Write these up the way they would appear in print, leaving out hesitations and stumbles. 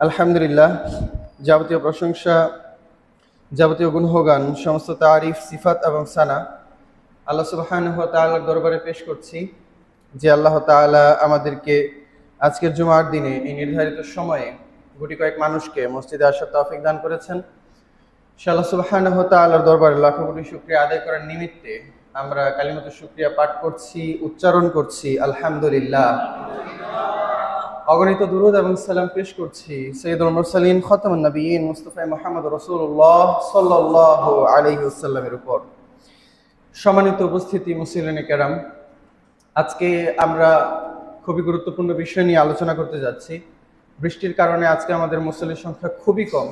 আলহামদুলিল্লাহ, যাবতীয় প্রশংসা, যাবতীয় গুণগান, সমস্ত তারিফ, সিফাত এবং সানা আল্লাহ সুবহানাহু ওয়া তাআলার দরবারে পেশ করছি। যে আল্লাহ তাআলা আমাদেরকে আজকের জুমার দিনে এই নির্ধারিত সময়ে গুটি কয়েক মানুষকে মসজিদে আসার তৌফিক দান করেছেন। সে আল্লাহ সুবহানাহু ওয়া তাআলার দরবারে লাখো কোটি শুকরিয়া আদায় করার নিমিত্তে আমরা কালিমাতুশ শুকরিয়া পাঠ করছি, উচ্চারণ করছি আলহামদুলিল্লাহ। অগণিত দুরূদ এবং সালাম পেশ করছি সাইয়্যিদুল মুরসালিন খাতামুন নবিয়্যিন মুস্তাফা মুহাম্মদ রাসূলুল্লাহ সাল্লাল্লাহু আলাইহি ওয়াসাল্লামের উপর। সম্মানিত উপস্থিতি মুসলিনে কেরাম, আজকে আমরা খুবই গুরুত্বপূর্ণ বিষয় নিয়ে আলোচনা করতে যাচ্ছি। বৃষ্টির কারণে আজকে আমাদের মুসল্লির সংখ্যা খুবই কম,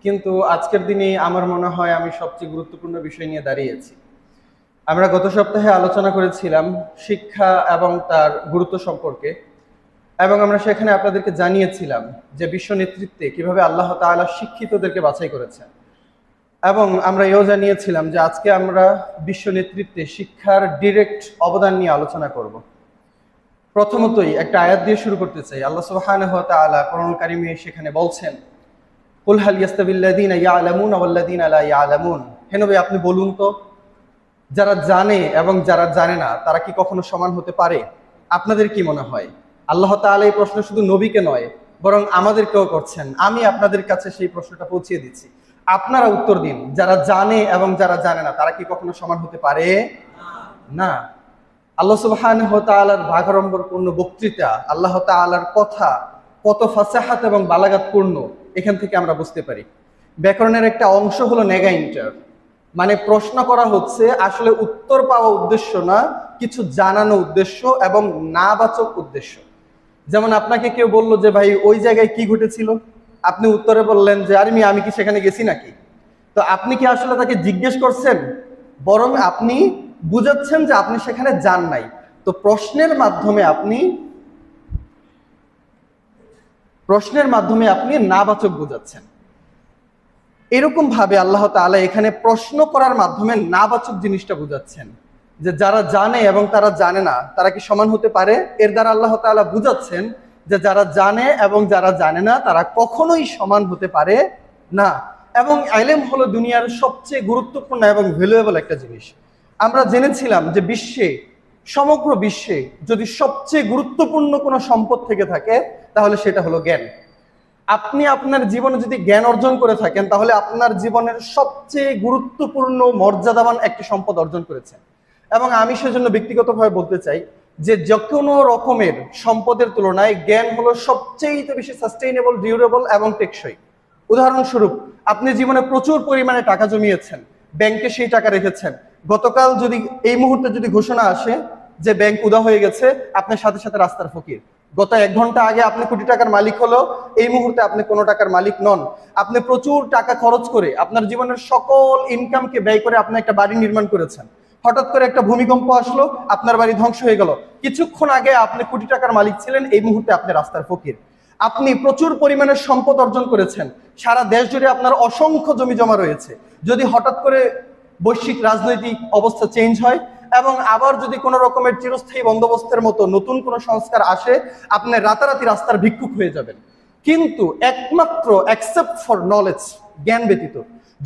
কিন্তু আজকের দিনে আমার মনে হয় আমি সবচেয়ে গুরুত্বপূর্ণ বিষয় নিয়ে দাঁড়িয়েছি। আমরা গত সপ্তাহে আলোচনা করেছিলাম শিক্ষা এবং তার গুরুত্ব সম্পর্কে, এবং আমরা সেখানে আপনাদেরকে জানিয়েছিলাম যে বিশ্ব নেতৃত্বে কিভাবে আল্লাহ তাআলা শিক্ষিতদেরকে বাছাই করেছেন, এবং আমরা এও জানিয়েছিলাম যে আজকে আমরা বিশ্ব নেতৃত্বে শিক্ষার ডিরেক্ট অবদান নিয়ে আলোচনা করব। প্রথমতই একটা আয়াত দিয়ে শুরু করতে চাই। আল্লাহ সুবহানাহু ওয়া তাআলা কোরআনুল কারীমে সেখানে বলছেন, কুল হাল ইয়াস্তাবিল্লাযীনা ইয়ালামুনা ওয়াল্লাযীনা লা ইয়ালামুন। হে নবী, আপনি বলুন তো, যারা জানে এবং যারা জানে না তারা কি কখনো সমান হতে পারে? আপনাদের কি মনে হয়? আল্লাহ তাআলা এই প্রশ্ন শুধু নবীকে নয়, বরং আমাদেরকেও করছেন। আমি আপনাদের কাছে সেই প্রশ্নটা পৌঁছে দিচ্ছি, আপনারা উত্তর দিন। যারা জানে এবং যারা জানে না তারা কি কখনো সমান হতে পারে? না। আল্লাহ সুবহানাহু ওয়া তাআলার ভাগাড়ম্বরপূর্ণ বক্তৃতা, আল্লাহ তাআলার কথা কত ফাসাহাত এবং বালাগাতপূর্ণ, এখান থেকে আমরা বুঝতে পারি। ব্যাকরণের একটা অংশ হলো নেগাইন্টার, মানে প্রশ্ন করা হচ্ছে আসলে উত্তর পাওয়া উদ্দেশ্য না, কিছু জানানো উদ্দেশ্য এবং নাবাচক উদ্দেশ্য। যেমন আপনাকে কেউ বললো যে ভাই ওই জায়গায় কি ঘটেছিল, আপনি উত্তরে বললেন যে আরে আমি কি সেখানে গেছি নাকি? তো আপনি কি আসলে তাকে জিজ্ঞেস করছেন, বরং আপনি বুঝাচ্ছেন যে আপনি সেখানে যান নাই। তো প্রশ্নের মাধ্যমে আপনি নাবাচক বুঝাচ্ছেন। এরকম ভাবে আল্লাহ তাআলা এখানে প্রশ্ন করার মাধ্যমে নাবাচক জিনিসটা বুঝাচ্ছেন, যে যারা জানে এবং তারা জানে না তারা কি সমান হতে পারে। এর দ্বারা আল্লাহ তাআলা বুঝাচ্ছেন যে যারা জানে এবং যারা জানে না তারা কখনোই সমান হতে পারে না। এবং ইলম হলো দুনিয়ার সবচেয়ে গুরুত্বপূর্ণ এবং ভ্যালুয়েবল একটা জিনিস। আমরা জেনেছিলাম যে সমগ্র বিশ্বে যদি সবচেয়ে গুরুত্বপূর্ণ কোনো সম্পদ থেকে থাকে তাহলে সেটা হলো জ্ঞান। আপনি আপনার জীবনে যদি জ্ঞান অর্জন করে থাকেন তাহলে আপনার জীবনের সবচেয়ে গুরুত্বপূর্ণ মর্যাদাবান একটি সম্পদ অর্জন করেছেন। এবং আমি সেজন্য ব্যক্তিগতভাবে বলতে চাই যে কোনো রকমের সম্পদের তুলনায় জ্ঞান হলো সবচেয়ে বেশি সাস্টেইনেবল, ডিউরেবল এবং টেকসই। উদাহরণস্বরূপ, আপনি জীবনে প্রচুর পরিমাণে টাকা জমিয়েছেন, ব্যাংকে সেই টাকা রেখেছেন। গতকাল যদি এই মুহূর্তে যদি ঘোষণা আসে যে ব্যাংক উদা হয়ে গেছে, আপনার সাথে সাথে রাস্তার ফকির। গত 1 ঘন্টা আগে আপনি কোটি টাকার মালিক হলো, এই মুহূর্তে আপনি কোনো টাকার মালিক নন। আপনি প্রচুর টাকা খরচ করে আপনার জীবনের সকল ইনকামকে ব্যয় করে আপনি একটা বাড়ি নির্মাণ করেছেন। হঠাৎ করে একটা ভূমিকম্প আসলো, আপনার বাড়ি ধ্বংস হয়ে গেল। কিছুক্ষণ আগে আপনি কোটি টাকার মালিক ছিলেন, এই মুহূর্তে আপনি রাস্তার ফকির। আপনি প্রচুর পরিমাণের সম্পদ অর্জন করেছেন, সারা দেশ জুড়ে আপনার অসংখ্য জমি জমা রয়েছে। যদি হঠাৎ করে বৈশ্বিক রাজনৈতিক অবস্থা চেঞ্জ হয় এবং আবার যদি কোনো রকমের চিরস্থায়ী বন্দোবস্তের মতো নতুন কোনো সংস্কার আসে, আপনি রাতারাতি রাস্তার ভিক্ষুক হয়ে যাবেন। কিন্তু একমাত্র এক্সেপ্ট ফর নলেজ, জ্ঞান ব্যতীত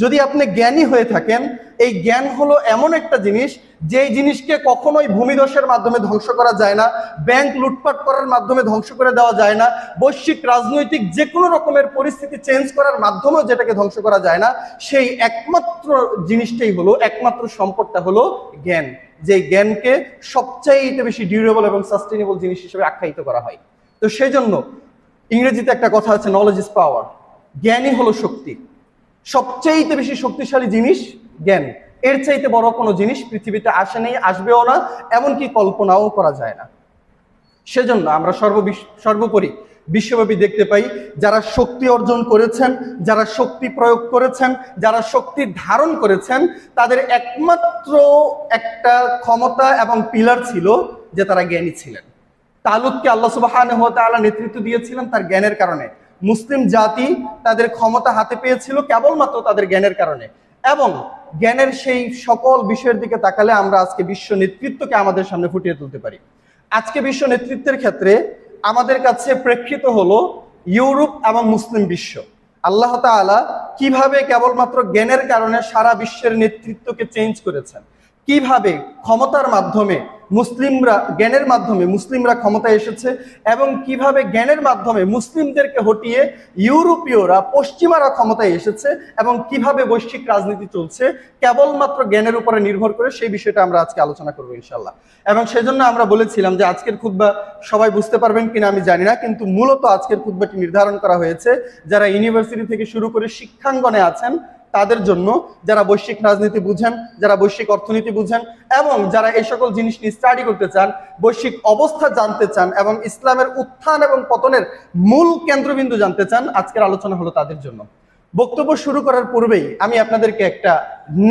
যদি আপনি জ্ঞানী হয়ে থাকেন, এই জ্ঞান হলো এমন একটা জিনিস যেই জিনিসকে কখনোই ভূমিধসের মাধ্যমে ধ্বংস করা যায় না, ব্যাংক লুটপাট করার মাধ্যমে ধ্বংস করে দেওয়া যায় না, বৈশ্বিক রাজনৈতিক যে কোনো রকমের পরিস্থিতি চেঞ্জ করার মাধ্যমেও যেটাকে ধ্বংস করা যায় না, সেই একমাত্র জিনিসটাই হলো, একমাত্র সম্পদটা হলো জ্ঞান। যে জ্ঞানকে সবচাইতে বেশি ডিউরেবল এবং সাস্টেইনেবল জিনিস হিসেবে আখ্যায়িত করা হয়। তো সেই জন্য ইংরেজিতে একটা কথা আছে, নলেজ ইজ পাওয়ার। জ্ঞানই হলো শক্তি। সবচাইতে বেশি শক্তিশালী জিনিস জ্ঞান। এর চাইতে বড় কোনো জিনিস পৃথিবীতে আসে নেই, আসবেও না, এমনকি কল্পনাও করা যায় না। সেজন্য আমরা সর্বোপরি বিশ্বব্যাপী দেখতে পাই যারা শক্তি অর্জন করেছেন, যারা শক্তি প্রয়োগ করেছেন, যারা শক্তি ধারণ করেছেন, তাদের একমাত্র একটা ক্ষমতা এবং পিলার ছিল যে তারা জ্ঞানী ছিলেন। তালুতকে আল্লাহ সুবহানাহু ওয়া তাআলা নেতৃত্ব দিয়েছিলেন তার জ্ঞানের কারণে। মুসলিম জাতি তাদের ক্ষমতা হাতে পেয়েছিল কেবলমাত্র তাদের জ্ঞানের কারণে। এবং জ্ঞানের সেই সকল বিষয়ের দিকে তাকালে আমরা আজকে বিশ্ব নেতৃত্বকে আমাদের সামনে ফুটিয়ে তুলতে পারি। আজকে বিশ্ব নেতৃত্বের ক্ষেত্রে আমাদের কাছে প্রেক্ষিত হলো ইউরোপ এবং মুসলিম বিশ্ব। আল্লাহ তাআলা কিভাবে কেবলমাত্র জ্ঞানের কারণে সারা বিশ্বের নেতৃত্বকে চেঞ্জ করেছেন, কিভাবে ক্ষমতার মাধ্যমে জ্ঞানের মাধ্যমে মুসলিমরা ক্ষমতায় এসেছে, এবং কিভাবে জ্ঞানের মাধ্যমে মুসলিমদেরকে হটিয়ে ইউরোপীয়রা পশ্চিমারা ক্ষমতায় এসেছে, এবং কিভাবে বৈশ্বিক রাজনীতি চলছে কেবলমাত্র জ্ঞানের উপরে নির্ভর করে, সেই বিষয়টা আমরা আজকে আলোচনা করবো ইনশাল্লাহ। এবং সেজন্য আমরা বলেছিলাম যে আজকের খুতবা সবাই বুঝতে পারবেন কিনা আমি জানি না, কিন্তু মূলত আজকের খুতবাটি নির্ধারণ করা হয়েছে যারা ইউনিভার্সিটি থেকে শুরু করে শিক্ষাঙ্গনে আছেন তাদের জন্য, যারা বৈশ্বিক রাজনীতি বুঝেন, যারা বৈশ্বিক অর্থনীতি বুঝেন, এবং যারা এই সকল জিনিস নিয়ে স্টাডি করতে চান, বৈশ্বিক অবস্থা জানতে চান, এবং ইসলামের উত্থান এবং পতনের মূল কেন্দ্রবিন্দু জানতে চান। আজকের আলোচনা হলো তাদের জন্য। বক্তব্য শুরু করার পূর্বেই আমি আপনাদেরকে একটা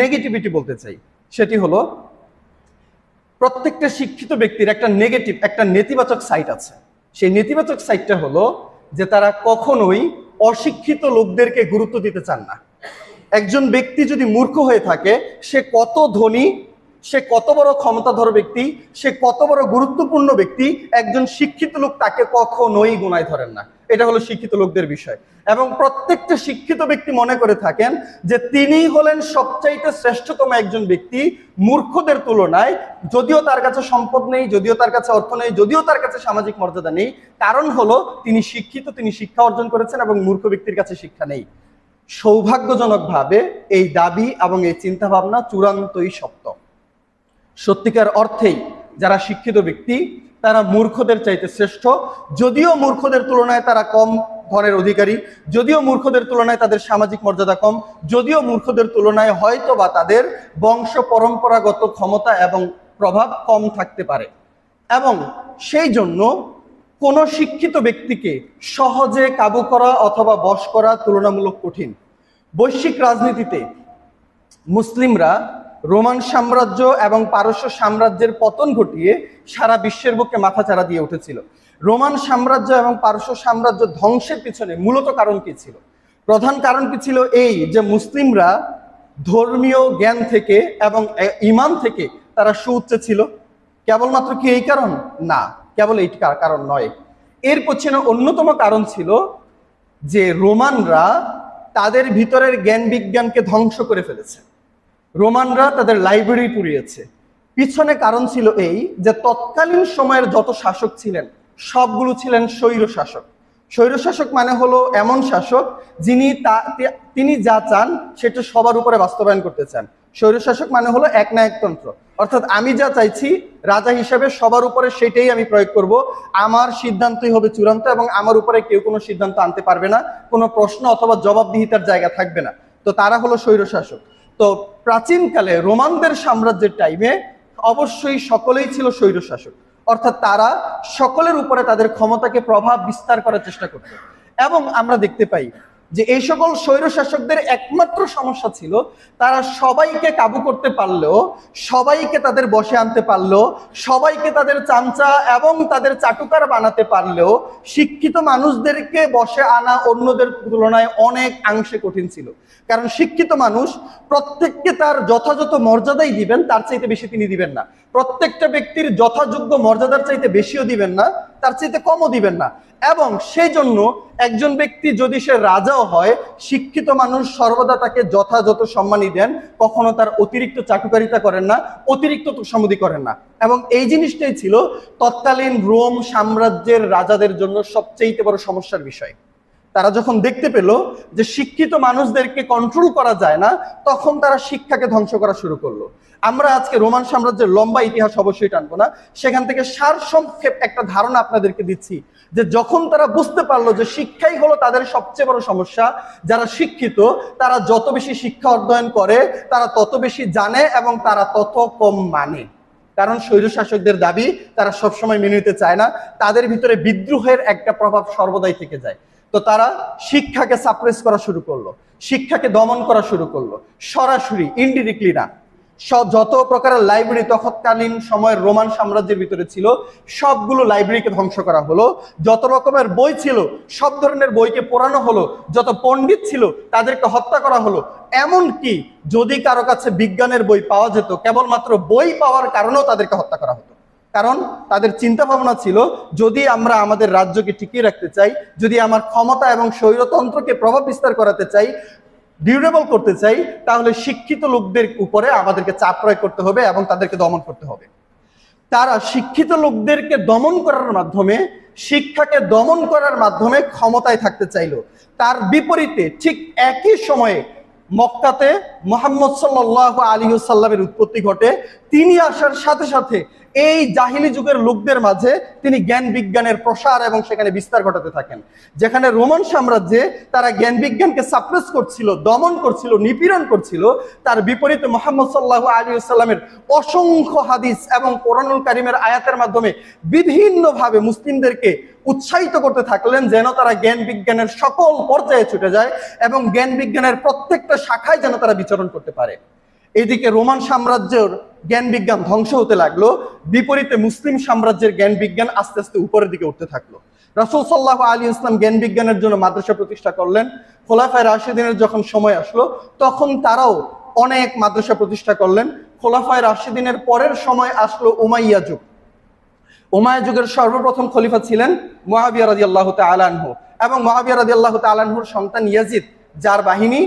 নেগেটিভিটি বলতে চাই। সেটি হলো, প্রত্যেকটা শিক্ষিত ব্যক্তির একটা নেগেটিভ, একটা নেতিবাচক সাইড আছে। সেই নেতিবাচক সাইডটা হলো যে তারা কখনোই অশিক্ষিত লোকদেরকে গুরুত্ব দিতে চান না। একজন ব্যক্তি যদি মূর্খ হয়ে থাকে, সে কত ধনী, সে কত বড় ক্ষমতাধর ব্যক্তি, সে কত বড় গুরুত্বপূর্ণ ব্যক্তি, একজন শিক্ষিত লোক তাকে কখনোই গুনায় ধরেন না। এটা হলো শিক্ষিত লোকদের বিষয়। এবং প্রত্যেকটা শিক্ষিত ব্যক্তি মনে করে থাকেন যে তিনি হলেন সবচাইতে শ্রেষ্ঠতম একজন ব্যক্তি মূর্খদের তুলনায়। যদিও তার কাছে সম্পদ নেই, যদিও তার কাছে অর্থ নেই, যদিও তার কাছে সামাজিক মর্যাদা নেই, কারণ হলো তিনি শিক্ষিত, তিনি শিক্ষা অর্জন করেছেন, এবং মূর্খ ব্যক্তির কাছে শিক্ষা নেই। সৌভাগ্যজনকভাবে এই দাবি এবং এই চিন্তা ভাবনা চূড়ান্তই সত্য। সত্যিকার অর্থেই যারা শিক্ষিত ব্যক্তি তারা মূর্খদের চাইতে শ্রেষ্ঠ। যদিও মূর্খদের তুলনায় তারা কম ধনের অধিকারী, যদিও মূর্খদের তুলনায় তাদের সামাজিক মর্যাদা কম, যদিও মূর্খদের তুলনায় হয়তো বা তাদের বংশ পরম্পরাগত ক্ষমতা এবং প্রভাব কম থাকতে পারে, এবং সেই জন্য কোনো শিক্ষিত ব্যক্তিকে সহজে কাবু করা অথবা বশ করা তুলনামূলক কঠিন। বৈশ্বিক রাজনীতিতে মুসলিমরা রোমান সাম্রাজ্য এবং পারস্য সাম্রাজ্যের পতন ঘটিয়ে সারা বিশ্বের বুকে মাথাচাড়া দিয়ে উঠেছিল। রোমান সাম্রাজ্য এবং পারস্য সাম্রাজ্য ধ্বংসের পিছনে মূলত কারণ কি ছিল? প্রধান কারণ কি ছিল? এই যে মুসলিমরা ধর্মীয় জ্ঞান থেকে এবং ঈমান থেকে তারা সুউচ্চ ছিল। কেবলমাত্র কি এই কারণ? না, কেবল এই কারণ নয়। এর পেছনে অন্যতম কারণ ছিল যে রোমানরা তাদের ভিতরের জ্ঞান বিজ্ঞানকে ধ্বংস করে ফেলেছে। রোমানরা তাদের লাইব্রেরি পুড়িয়েছে। পিছনে কারণ ছিল এই যে তৎকালীন সময়ের যত শাসক ছিলেন সবগুলো ছিলেন স্বৈর শাসক। স্বৈর শাসক মানে হলো এমন শাসক তিনি যা চান সেটা সবার উপরে বাস্তবায়ন করতে চান। স্বৈর শাসক মানে হলো একনায়কতন্ত্র, অর্থাৎ আমি যা চাইছি রাজা হিসেবে সবার উপরে সেটাই আমি প্রয়োগ করব, আমার সিদ্ধান্তই হবে চূড়ান্ত, এবং আমার উপরে কেউ কোনো সিদ্ধান্ত আনতে পারবে না, কোনো প্রশ্ন অথবা জবাবদিহিতার জায়গা থাকবে না। তো তারা হলো স্বৈর শাসক। তো প্রাচীনকালে রোমানদের সাম্রাজ্যের টাইমে অবশ্যই সকলেই ছিল স্বৈর শাসক, অর্থাৎ তারা সকলের উপরে তাদের ক্ষমতাকে প্রভাব বিস্তার করার চেষ্টা করত। এবং আমরা দেখতে পাই যে এই সকল স্বৈর শাসকদের একমাত্র সমস্যা ছিল তারা সবাইকে কাবু করতে পারলেও, সবাইকে তাদের বশে আনতে পারলেও, সবাইকে তাদের চামচা এবং তাদের চাটুকার বানাতে পারলেও শিক্ষিত মানুষদেরকে বশে আনা অন্যদের তুলনায় অনেক অংশে কঠিন ছিল। কারণ শিক্ষিত মানুষ প্রত্যেককে তার যথাযথ মর্যাদাই দিবেন, তার চাইতে বেশি তিনি দিবেন না। প্রত্যেকটা ব্যক্তির যথাযোগ্য মর্যাদার চাইতে বেশিও দিবেন না, তার চাইতে কমও দিবেন না। এবং সেই জন্য একজন ব্যক্তি যদি সে রাজাও হয়, শিক্ষিত মানুষ সর্বদা তাকে যথাযথ সম্মানই দেন, কখনো তার অতিরিক্ত চাটুকারিতা করেন না, অতিরিক্ত তোষামোদী করেন না। এবং এই জিনিসটাই ছিল তৎকালীন রোম সাম্রাজ্যের রাজাদের জন্য সবচেয়ে বড় সমস্যার বিষয়। তারা যখন দেখতে পেল যে শিক্ষিত মানুষদেরকে কন্ট্রোল করা যায় না, তখন তারা শিক্ষাকে ধ্বংস করা শুরু করলো। আমরা আজকে রোমান সাম্রাজ্যের লম্বা ইতিহাস অবশ্যই টানবো না, সেখান থেকে সারসংক্ষেপ একটা ধারণা আপনাদেরকে দিচ্ছি যে যখন তারা বুঝতে পারলো যে শিক্ষাই হলো তাদের সবচেয়ে বড় সমস্যা, যারা শিক্ষিত তারা যত বেশি শিক্ষা অধ্যয়ন করে তারা তত বেশি জানে এবং তারা তত কম মানে। কারণ স্বৈরশাসকদের দাবি তারা সবসময় মেনে নিতে চায় না, তাদের ভিতরে বিদ্রোহের একটা প্রভাব সর্বদাই থেকে যায়। তো তারা শিক্ষাকে সাপ্রেস করা শুরু করলো, শিক্ষাকে দমন করা শুরু করলো, সরাসরি ইনডিরেক্টলি না। যত প্রকারের লাইব্রেরি তৎকালীন সময়ের রোমান সাম্রাজ্যের ভিতরে ছিল সবগুলো লাইব্রেরিকে ধ্বংস করা হলো। যত রকমের বই ছিল সব ধরনের বইকে পোড়ানো হলো, যত পণ্ডিত ছিল তাদেরকে হত্যা করা হলো। এমনকি যদি কারো কাছে বিজ্ঞানের বই পাওয়া যেত, কেবলমাত্র বই পাওয়ার কারণেও তাদেরকে হত্যা করা হতো। কারণ তাদের চিন্তা ভাবনা ছিল, যদি আমরা আমাদের রাজ্যকে টিকিয়ে রাখতে চাই, যদি আমার ক্ষমতা এবং স্বৈরতন্ত্রকে প্রভাব বিস্তার করাতে চাই, ডিউরেবল করতে চাই, তাহলে শিক্ষিত লোকদের উপরে আমাদেরকে চাপ প্রয়োগ করতে হবে এবং তাদেরকে দমন করতে হবে। তারা শিক্ষিত লোকদেরকে দমন করার মাধ্যমে, শিক্ষাকে দমন করার মাধ্যমে ক্ষমতায় থাকতে চাইল। তার বিপরীতে ঠিক একই সময়ে মক্কাতে মুহাম্মদ সাল্লাল্লাহু আলাইহি ওয়াসাল্লামের উৎপত্তি ঘটে। তিনি আসার সাথে সাথে এই জাহিলি যুগের লোকদের মাঝে তিনি জ্ঞান বিজ্ঞানের প্রসার এবং সেখানে বিস্তার ঘটাতে থাকেন। যেখানে রোমান সাম্রাজ্যে তারা জ্ঞান বিজ্ঞানকে সাপ্রেস করছিল, দমন করছিল, নিপীড়ন করছিল, তার বিপরীতে মুহাম্মদ সাল্লাল্লাহু আলাইহি ওয়াসাল্লামের অসংখ্য হাদিস এবং কোরআনুল কারীমের আয়াতের মাধ্যমে বিভিন্নভাবে মুসলিমদেরকে উৎসাহিত করতে থাকলেন যেন তারা জ্ঞান বিজ্ঞানের সকল পর্যায়ে ছুটে যায় এবং জ্ঞান বিজ্ঞানের প্রত্যেকটা শাখায় যেন তারা বিচরণ করতে পারে। এইদিকে রোমান সাম্রাজ্যের জ্ঞান বিজ্ঞান ধ্বংস হতে লাগলো, বিপরীতে মুসলিম সাম্রাজ্যের জ্ঞান বিজ্ঞান আস্তে আস্তে উপরের দিকে উঠতে থাকলো। রাসূল সাল্লাল্লাহু আলাইহি ওয়াসাল্লাম জ্ঞান বিজ্ঞানের জন্য মাদ্রাসা প্রতিষ্ঠা করলেন। খোলাফায়ে রাশিদিনের যখন সময় আসলো তখন তারাও অনেক মাদ্রাসা প্রতিষ্ঠা করলেন। খোলাফায়ে রাশিদিনের পরের সময় আসলো উমাইয়া যুগ। উমাইয়া যুগের সর্বপ্রথম খলিফা ছিলেন মুআবিয়া রাদিয়াল্লাহু তাআলা আনহু, এবং মুআবিয়া রাদিয়াল্লাহু তাআলা আনহুর সন্তান ইয়াজিদ, যার বাহিনী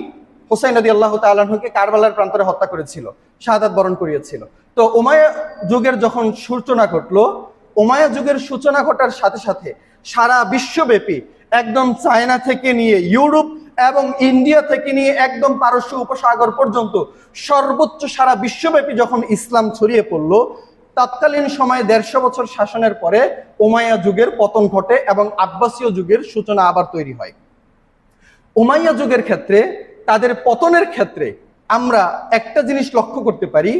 হুসাইন রাদিয়াল্লাহু তাআলা আনহুকে কারবালার প্রান্তরে হত্যা করেছিল, শাহাদাত বরণ করিয়েছিল। তো উমাইয়া যুগের যখন সূচনা ঘটলো, উমাইয়া যুগের সূচনা ঘটার সাথে সাথে সারা বিশ্বব্যাপী একদম চায়না থেকে নিয়ে ইউরোপ এবং ইন্ডিয়া থেকে নিয়ে একদম পারস্য উপসাগর পর্যন্ত সর্বোচ্চ সারা বিশ্বব্যাপী যখন ইসলাম ছড়িয়ে পড়লো, তৎকালীন সময়ে 150 বছর শাসনের পরে উমাইয়া যুগের পতন ঘটে এবং আব্বাসীয় যুগের সূচনা আবার তৈরি হয়। উমাইয়া যুগের ক্ষেত্রে, তাদের পতনের ক্ষেত্রে আমরা একটা জিনিস লক্ষ্য করতে পারি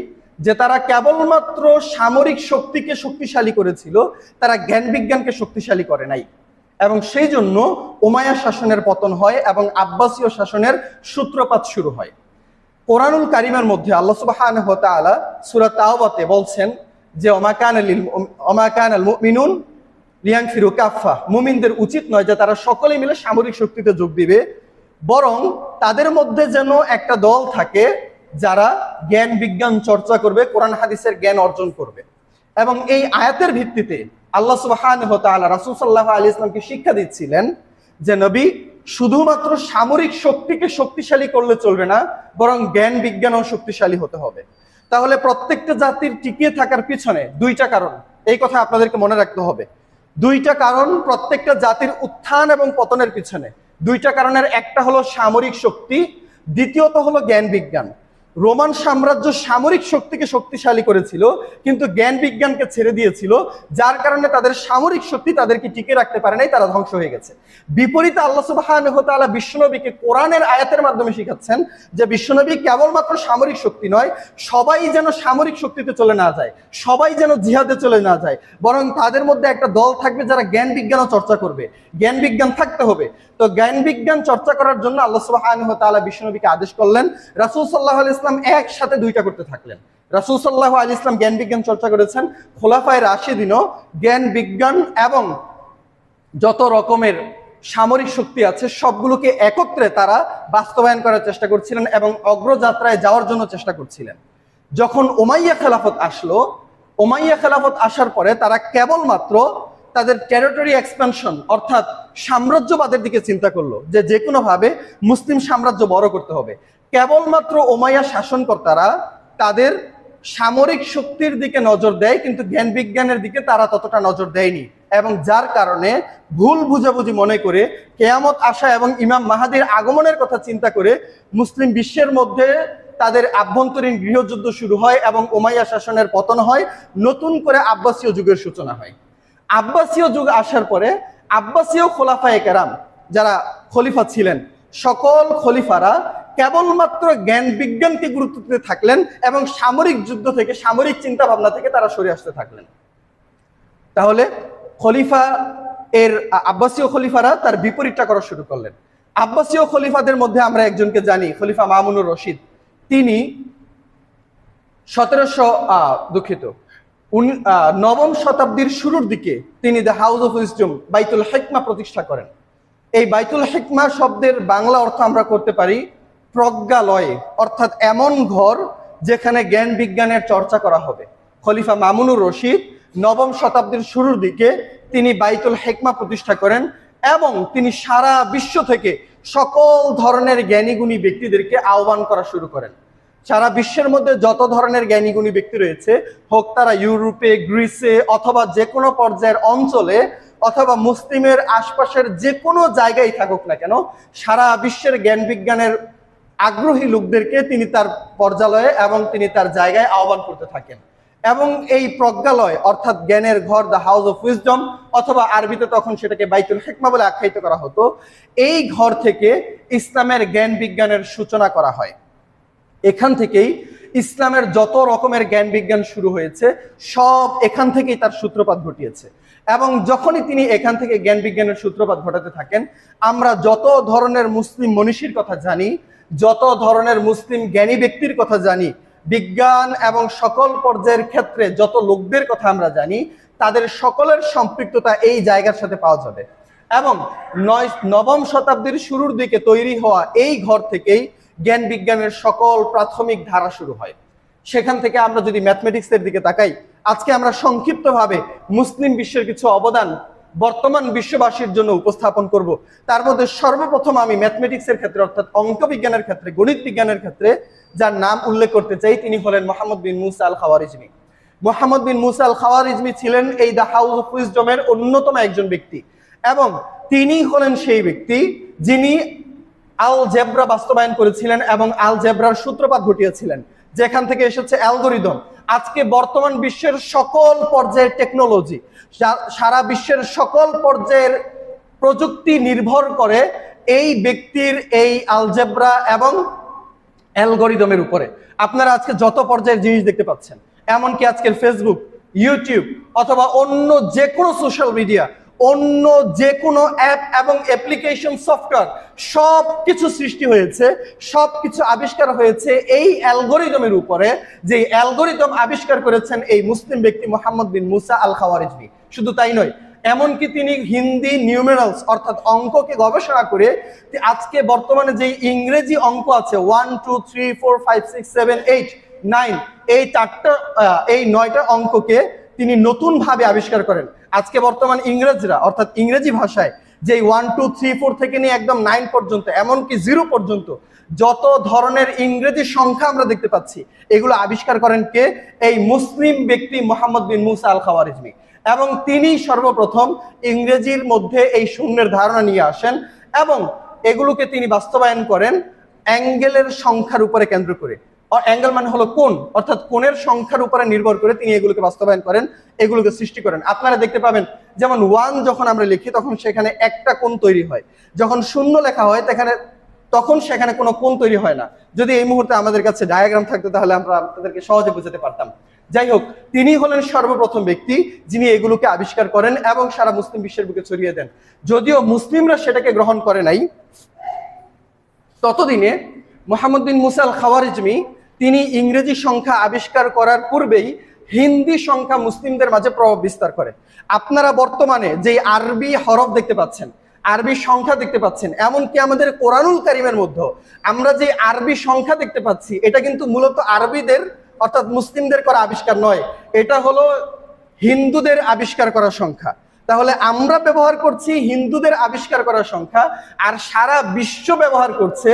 যে তারা কেবলমাত্র সামরিক শক্তিকে শক্তিশালী করেছিল, তারা জ্ঞান বিজ্ঞানকে শক্তিশালী করে নাই, এবং সেই জন্য উমাইয়া শাসনের পতন হয় এবং আব্বাসীয় শাসনের সূত্রপাত শুরু হয়। কোরআনুল কারীমের মধ্যে আল্লাহ সুবহানাহু ওয়া তাআলা সূরা তাওবাতে বলছেন যে ওমা কানাল মুমিনুন লিয়ানফিরু কাফা, মুমিনদের উচিত নয় যে তারা সকলে মিলে সামরিক শক্তিতে যোগ দিবে, বরং তাদের মধ্যে যেন একটা দল থাকে যারা জ্ঞান বিজ্ঞান চর্চা করবে, কোরআন হাদিসের জ্ঞান অর্জন করবে। এবং এই আয়াতের ভিত্তিতে আল্লাহ সুবহানাহু ওয়া তাআলা রাসূল সাল্লাল্লাহু আলাইহি ওয়াসাল্লামকে শিক্ষা দিচ্ছিলেন যে নবী, শুধুমাত্র সামরিক শক্তিকে শক্তিশালী করলে চলবে না, বরং জ্ঞান বিজ্ঞানও শক্তিশালী হতে হবে। তাহলে প্রত্যেকটা জাতির টিকিয়ে থাকার পিছনে দুইটা কারণ, এই কথা আপনাদেরকে মনে রাখতে হবে। দুইটা কারণ প্রত্যেকটা জাতির উত্থান এবং পতনের পিছনে, দুইটা কারণের একটা হলো সামরিক শক্তি, দ্বিতীয়ত হলো জ্ঞান বিজ্ঞান। রোমান সাম্রাজ্য সামরিক শক্তিকে শক্তিশালী করেছিল কিন্তু জ্ঞান বিজ্ঞানকে ছেড়ে দিয়েছিল, যার কারণে তাদের সামরিক শক্তি তাদেরকে টিকে রাখতে পারে নাই, তারা ধ্বংস হয়ে গেছে। বিপরীতে আল্লাহ সুবহানাহু ওয়া তাআলা বিশ্বনবীকে কোরআনের আয়াতের মাধ্যমে শিখাচ্ছেন যে বিশ্বনবী কেবলমাত্র সামরিক শক্তি নয়, সবাই যেন সামরিক শক্তিতে চলে না যায়, সবাই যেন জিহাদে চলে না যায়, বরং তাদের মধ্যে একটা দল থাকবে যারা জ্ঞান বিজ্ঞানও চর্চা করবে। জ্ঞান বিজ্ঞান থাকতে হবে। তো জ্ঞান বিজ্ঞান চর্চা করার জন্য আল্লাহ সুবহানাহু ওয়া তাআলা বিশ্বনবীকে আদেশ করলেন। রাসূল সাল্লাল্লাহু আলাইহি ওয়াসাল্লাম একসাথে দুইটা করতে থাকলেন। রাসূল সাল্লাল্লাহু আলাইহি ওয়াসাল্লাম জ্ঞান বিজ্ঞান চর্চা করেছেন, খোলাফায়ে রাশিদিনও জ্ঞান বিজ্ঞান এবং যত রকমের সামরিক শক্তি আছে সবগুলোকে একত্রে তারা বাস্তবায়ন করার চেষ্টা করছিলেন এবং অগ্রযাত্রায় যাওয়ার জন্য চেষ্টা করছিলেন। যখন উমাইয়া খেলাফত আসলো, উমাইয়া খেলাফত আসার পরে তারা কেবলমাত্র তাদের টেরিটরি এক্সপ্যানশন অর্থাৎ সাম্রাজ্যবাদের দিকে চিন্তা করলো যে কোনোভাবে মুসলিম সাম্রাজ্য বড় করতে হবে। কেবলমাত্র উমাইয়া শাসনকর্তারা তাদের সামরিক শক্তির দিকে নজর দেয়, কিন্তু জ্ঞান বিজ্ঞানের দিকে তারা ততটা নজর দেয়নি, এবং যার কারণে ভুল বুঝাবুঝি মনে করে কিয়ামত আসা এবং ইমাম মাহাদির আগমনের কথা চিন্তা করে মুসলিম বিশ্বের মধ্যে তাদের আভ্যন্তরীণ গৃহযুদ্ধ শুরু হয় এবং উমাইয়া শাসনের পতন হয়। নতুন করে আব্বাসীয় যুগের সূচনা হয়। আব্বাসীয় যুগ আসার পরে আব্বাসীয় খোলাফায়ে কেরাম যারা খলিফা ছিলেন, সকল খলিফারা কেবলমাত্র জ্ঞান বিজ্ঞানকে গুরুত্ব দিতে থাকলেন এবং সামরিক যুদ্ধ থেকে, সামরিক চিন্তা ভাবনা থেকে তারা সরে আসতে থাকলেন। তাহলে খলিফা আব্বাসীয় খলিফারা তার বিপরীতটা করা শুরু করলেন। আব্বাসীয় খলিফাদের মধ্যে আমরা একজনকে জানি, খলিফা মামুনুর রশিদ। তিনি 9ম শতাব্দীর শুরুর দিকে তিনি দ্য হাউস অফ উইজডম, বাইতুল হিকমা প্রতিষ্ঠা করেন। এই বাইতুল হিকমা শব্দের বাংলা অর্থ আমরা করতে পারি প্রজ্ঞালয়, অর্থাৎ এমন ঘর যেখানে জ্ঞান বিজ্ঞানের চর্চা করা হবে। খলিফা মামুনুর রশিদ নবম শতাব্দীর শুরুর দিকে তিনি বাইতুল হিকমা প্রতিষ্ঠা করেন এবং তিনি সারা বিশ্ব থেকে সকল ধরনের জ্ঞানীগুণী ব্যক্তিদেরকে আহ্বান করা শুরু করেন। সারা বিশ্বের মধ্যে যত ধরনের জ্ঞানীগুণী ব্যক্তি রয়েছে, হোক তারা ইউরোপে, গ্রিসে অথবা যে কোনো পর্যায়ের অঞ্চলে অথবা মুসলিমের আশপাশের যে কোনো জায়গায় থাকুক না কেন, সারা বিশ্বের জ্ঞান বিজ্ঞানের আগ্রহী লোকদেরকে তিনি তার পর্যালয়ে এবং তিনি তার জায়গায় আহ্বান করতে থাকেন। এবং এই প্রজ্ঞালয় অর্থাৎ জ্ঞানের ঘর, দ্য হাউস অফ উইজডম, অথবা আরবিতে তখন সেটাকে বাইতুল হিকমা বলে আখ্যায়িত করা হতো, এই ঘর থেকে ইসলামের জ্ঞান বিজ্ঞানের সূচনা করা হয়। এখান থেকেই ইসলামের যত রকমের জ্ঞান বিজ্ঞান শুরু হয়েছে সব এখান থেকেই তার সূত্রপাত ঘটিয়েছে। এবং যখনই তিনি এখান থেকে জ্ঞান বিজ্ঞানের সূত্রপাত ঘটাতে থাকেন, আমরা যত ধরনের মুসলিম মনীষীর কথা জানি, যত ধরনের মুসলিম জ্ঞানী ব্যক্তির কথা জানি, বিজ্ঞান এবং সকল পর্যায়ের ক্ষেত্রে যত লোকদের কথা আমরা জানি, তাদের সকলের সম্পৃক্ততা এই জায়গার সাথে পাওয়া যাবে। এবং নবম শতাব্দীর শুরুর দিকে তৈরি হওয়া এই ঘর থেকেই জ্ঞান বিজ্ঞানের সকল প্রাথমিক ধারা শুরু হয়। সেখান থেকে আমরা যদি ম্যাথমেটিক্সের দিকে তাকাই, আজকে আমরা সংক্ষিপ্তভাবে মুসলিম বিশ্বের কিছু অবদান বর্তমান বিশ্ববাসীর জন্য উপস্থাপন করব। তার মধ্যে সর্বপ্রথম আমি ম্যাথমেটিক্সের ক্ষেত্রে অর্থাৎ অঙ্ক বিজ্ঞানের ক্ষেত্রে, গণিত বিজ্ঞানের ক্ষেত্রে যার নাম উল্লেখ করতে চাই, তিনি হলেন মুহাম্মদ বিন মুসা আল খাওয়ারিজমি। মুহাম্মদ বিন মুসা আল খাওয়ারিজমি ছিলেন এই দ্য হাউস অফ উইজডমের অন্যতম একজন ব্যক্তি, এবং তিনি হলেন সেই ব্যক্তি যিনি আলজেব্রা বাস্তবায়ন করেছিলেন এবং আলজেব্রার সূত্রপাত ঘটিয়েছিলেন, যেখান থেকে এসেছে অ্যালগরিদম। আজকে বর্তমান বিশ্বের সকল পর্যায়ের টেকনোলজি, সারা বিশ্বের সকল পর্যায়ের প্রযুক্তি নির্ভর করে এই ব্যক্তির এই আলজেব্রা এবং অ্যালগরিদমের উপরে। আপনারা আজকে যত পর্যায়ের জিনিস দেখতে পাচ্ছেন, এমনকি আজকের ফেসবুক, ইউটিউব অথবা অন্য যে কোনো সোশ্যাল মিডিয়া, অন্য যে কোনো অ্যাপ এবং অ্যাপ্লিকেশন সফটওয়্যার, সব কিছু সৃষ্টি হয়েছে, সব কিছু আবিষ্কার হয়েছে এই অ্যালগরিদমের উপরে, যে অ্যালগরিদম আবিষ্কার করেছেন এই মুসলিম ব্যক্তি মুহাম্মদ বিন মুসা আল খাওয়ারিজমি। শুধু তাই নয়, এমনকি তিনি হিন্দি নিউমেরালস অর্থাৎ অঙ্ককে গবেষণা করে আজকে বর্তমানে যে ইংরেজি অঙ্ক আছে 1 2 3 4 5 6 7 8 9, এই 9টা অঙ্ককে তিনি নতুনভাবে আবিষ্কার করেন। আজকে বর্তমান ইংরেজরা অর্থাৎ ইংরেজি ভাষায় যে 1 2 3 4 থেকে নিয়ে একদম 9 পর্যন্ত, এমনকি 0 পর্যন্ত যত ধরনের ইংরেজি সংখ্যা আমরা দেখতে পাচ্ছি, এগুলো আবিষ্কার করেন কে? এই মুসলিম ব্যক্তি মুহাম্মদ বিন মুসা আল খাওয়ারিজমি। এবং তিনি সর্বপ্রথম ইংরেজির মধ্যে এই শূন্যের ধারণা নিয়ে আসেন এবং এগুলোকে তিনি বাস্তবায়ন করেন অ্যাঙ্গেলের সংখ্যার উপরে কেন্দ্র করে। অ্যাঙ্গেল মানে হলো কোণ, অর্থাৎ কোণের সংখ্যার উপরে নির্ভর করে তিনি এগুলোকে বাস্তবায়ন করেন, এগুলোকে সৃষ্টি করেন। আপনারা দেখতে পাবেন যেমন 1 যখন আমরা লিখি তখন সেখানে একটা কোণ তৈরি হয়, যখন 0 লেখা হয় তখন সেখানে কোনো কোণ তৈরি হয় না। যদি এই মুহূর্তে আমাদের কাছে ডায়াগ্রাম থাকতো তাহলে আমরা আপনাদেরকে সহজে বোঝাতে পারতাম। যাই হোক, তিনি হলেন সর্বপ্রথম ব্যক্তি যিনি এগুলোকে আবিষ্কার করেন এবং সারা মুসলিম বিশ্বের বুকে ছড়িয়ে দেন। যদিও মুসলিমরা সেটাকে গ্রহণ করে নাই, ততদিনে মুহাম্মদ বিন মুসা আল খাওয়ারিজমি তিনি ইংরেজি সংখ্যা আবিষ্কার করার পূর্বেই হিন্দি সংখ্যা মুসলিমদের মাঝে প্রভাব বিস্তার করে। আপনারা বর্তমানে যে আরবি হরফ দেখতে পাচ্ছেন, আরবি সংখ্যা দেখতে পাচ্ছেন, এমনকি আমাদের কোরআনুল কারিমের মধ্যে আমরা যে আরবি সংখ্যা দেখতে পাচ্ছি, এটা কিন্তু মূলত আরবিদের অর্থাৎ মুসলিমদের করা আবিষ্কার নয়, এটা হলো হিন্দুদের আবিষ্কার করা সংখ্যা। তাহলে আমরা ব্যবহার করছি হিন্দুদের আবিষ্কার করা সংখ্যা, আর সারা বিশ্ব ব্যবহার করছে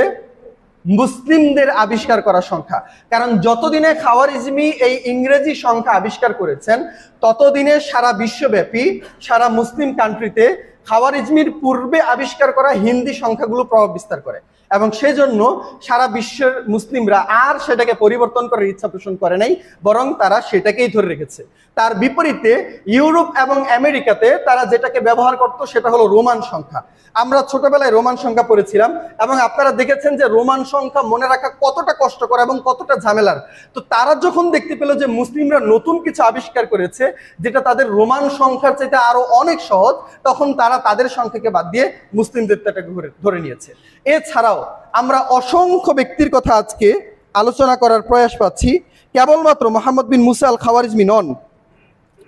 মুসলিমদের আবিষ্কার করা সংখ্যা। কারণ যতদিনে খাওয়ারিজমি এই ইংরেজি সংখ্যা আবিষ্কার করেছেন, ততদিনে সারা বিশ্বব্যাপী সারা মুসলিম কান্ট্রিতে খাওয়ারিজমির পূর্বে আবিষ্কার করা হিন্দি সংখ্যাগুলো প্রভাব বিস্তার করে, এবং সেজন্য সারা বিশ্বের মুসলিমরা আর সেটাকে পরিবর্তন করার ইচ্ছা পোষণ করে নাই, বরং তারা সেটাকেই ধরে রেখেছে। তার বিপরীতে ইউরোপ এবং আমেরিকাতে তারা যেটাকে ব্যবহার করত সেটা হলো রোমান সংখ্যা। আমরা ছোটবেলায় রোমান সংখ্যা পড়েছিলাম এবং আপনারা দেখেছেন যে রোমান সংখ্যা মনে রাখা কতটা কষ্টকর এবং কতটা ঝামেলার। তো তারা যখন দেখতে পেল যে মুসলিমরা নতুন কিছু আবিষ্কার করেছে যেটা তাদের রোমান সংখ্যার চাইতে আরো অনেক সহজ, তখন তারা তাদের সংখ্যাকে বাদ দিয়ে মুসলিমদেরটাকে ধরে নিয়েছে। এছাড়াও আমরা অসংখ্য ব্যক্তির কথা আজকে আলোচনা করার প্রয়াস পাচ্ছি। কেবলমাত্র মুহাম্মদ বিন মুসা আল খাওয়ারিজমি নন,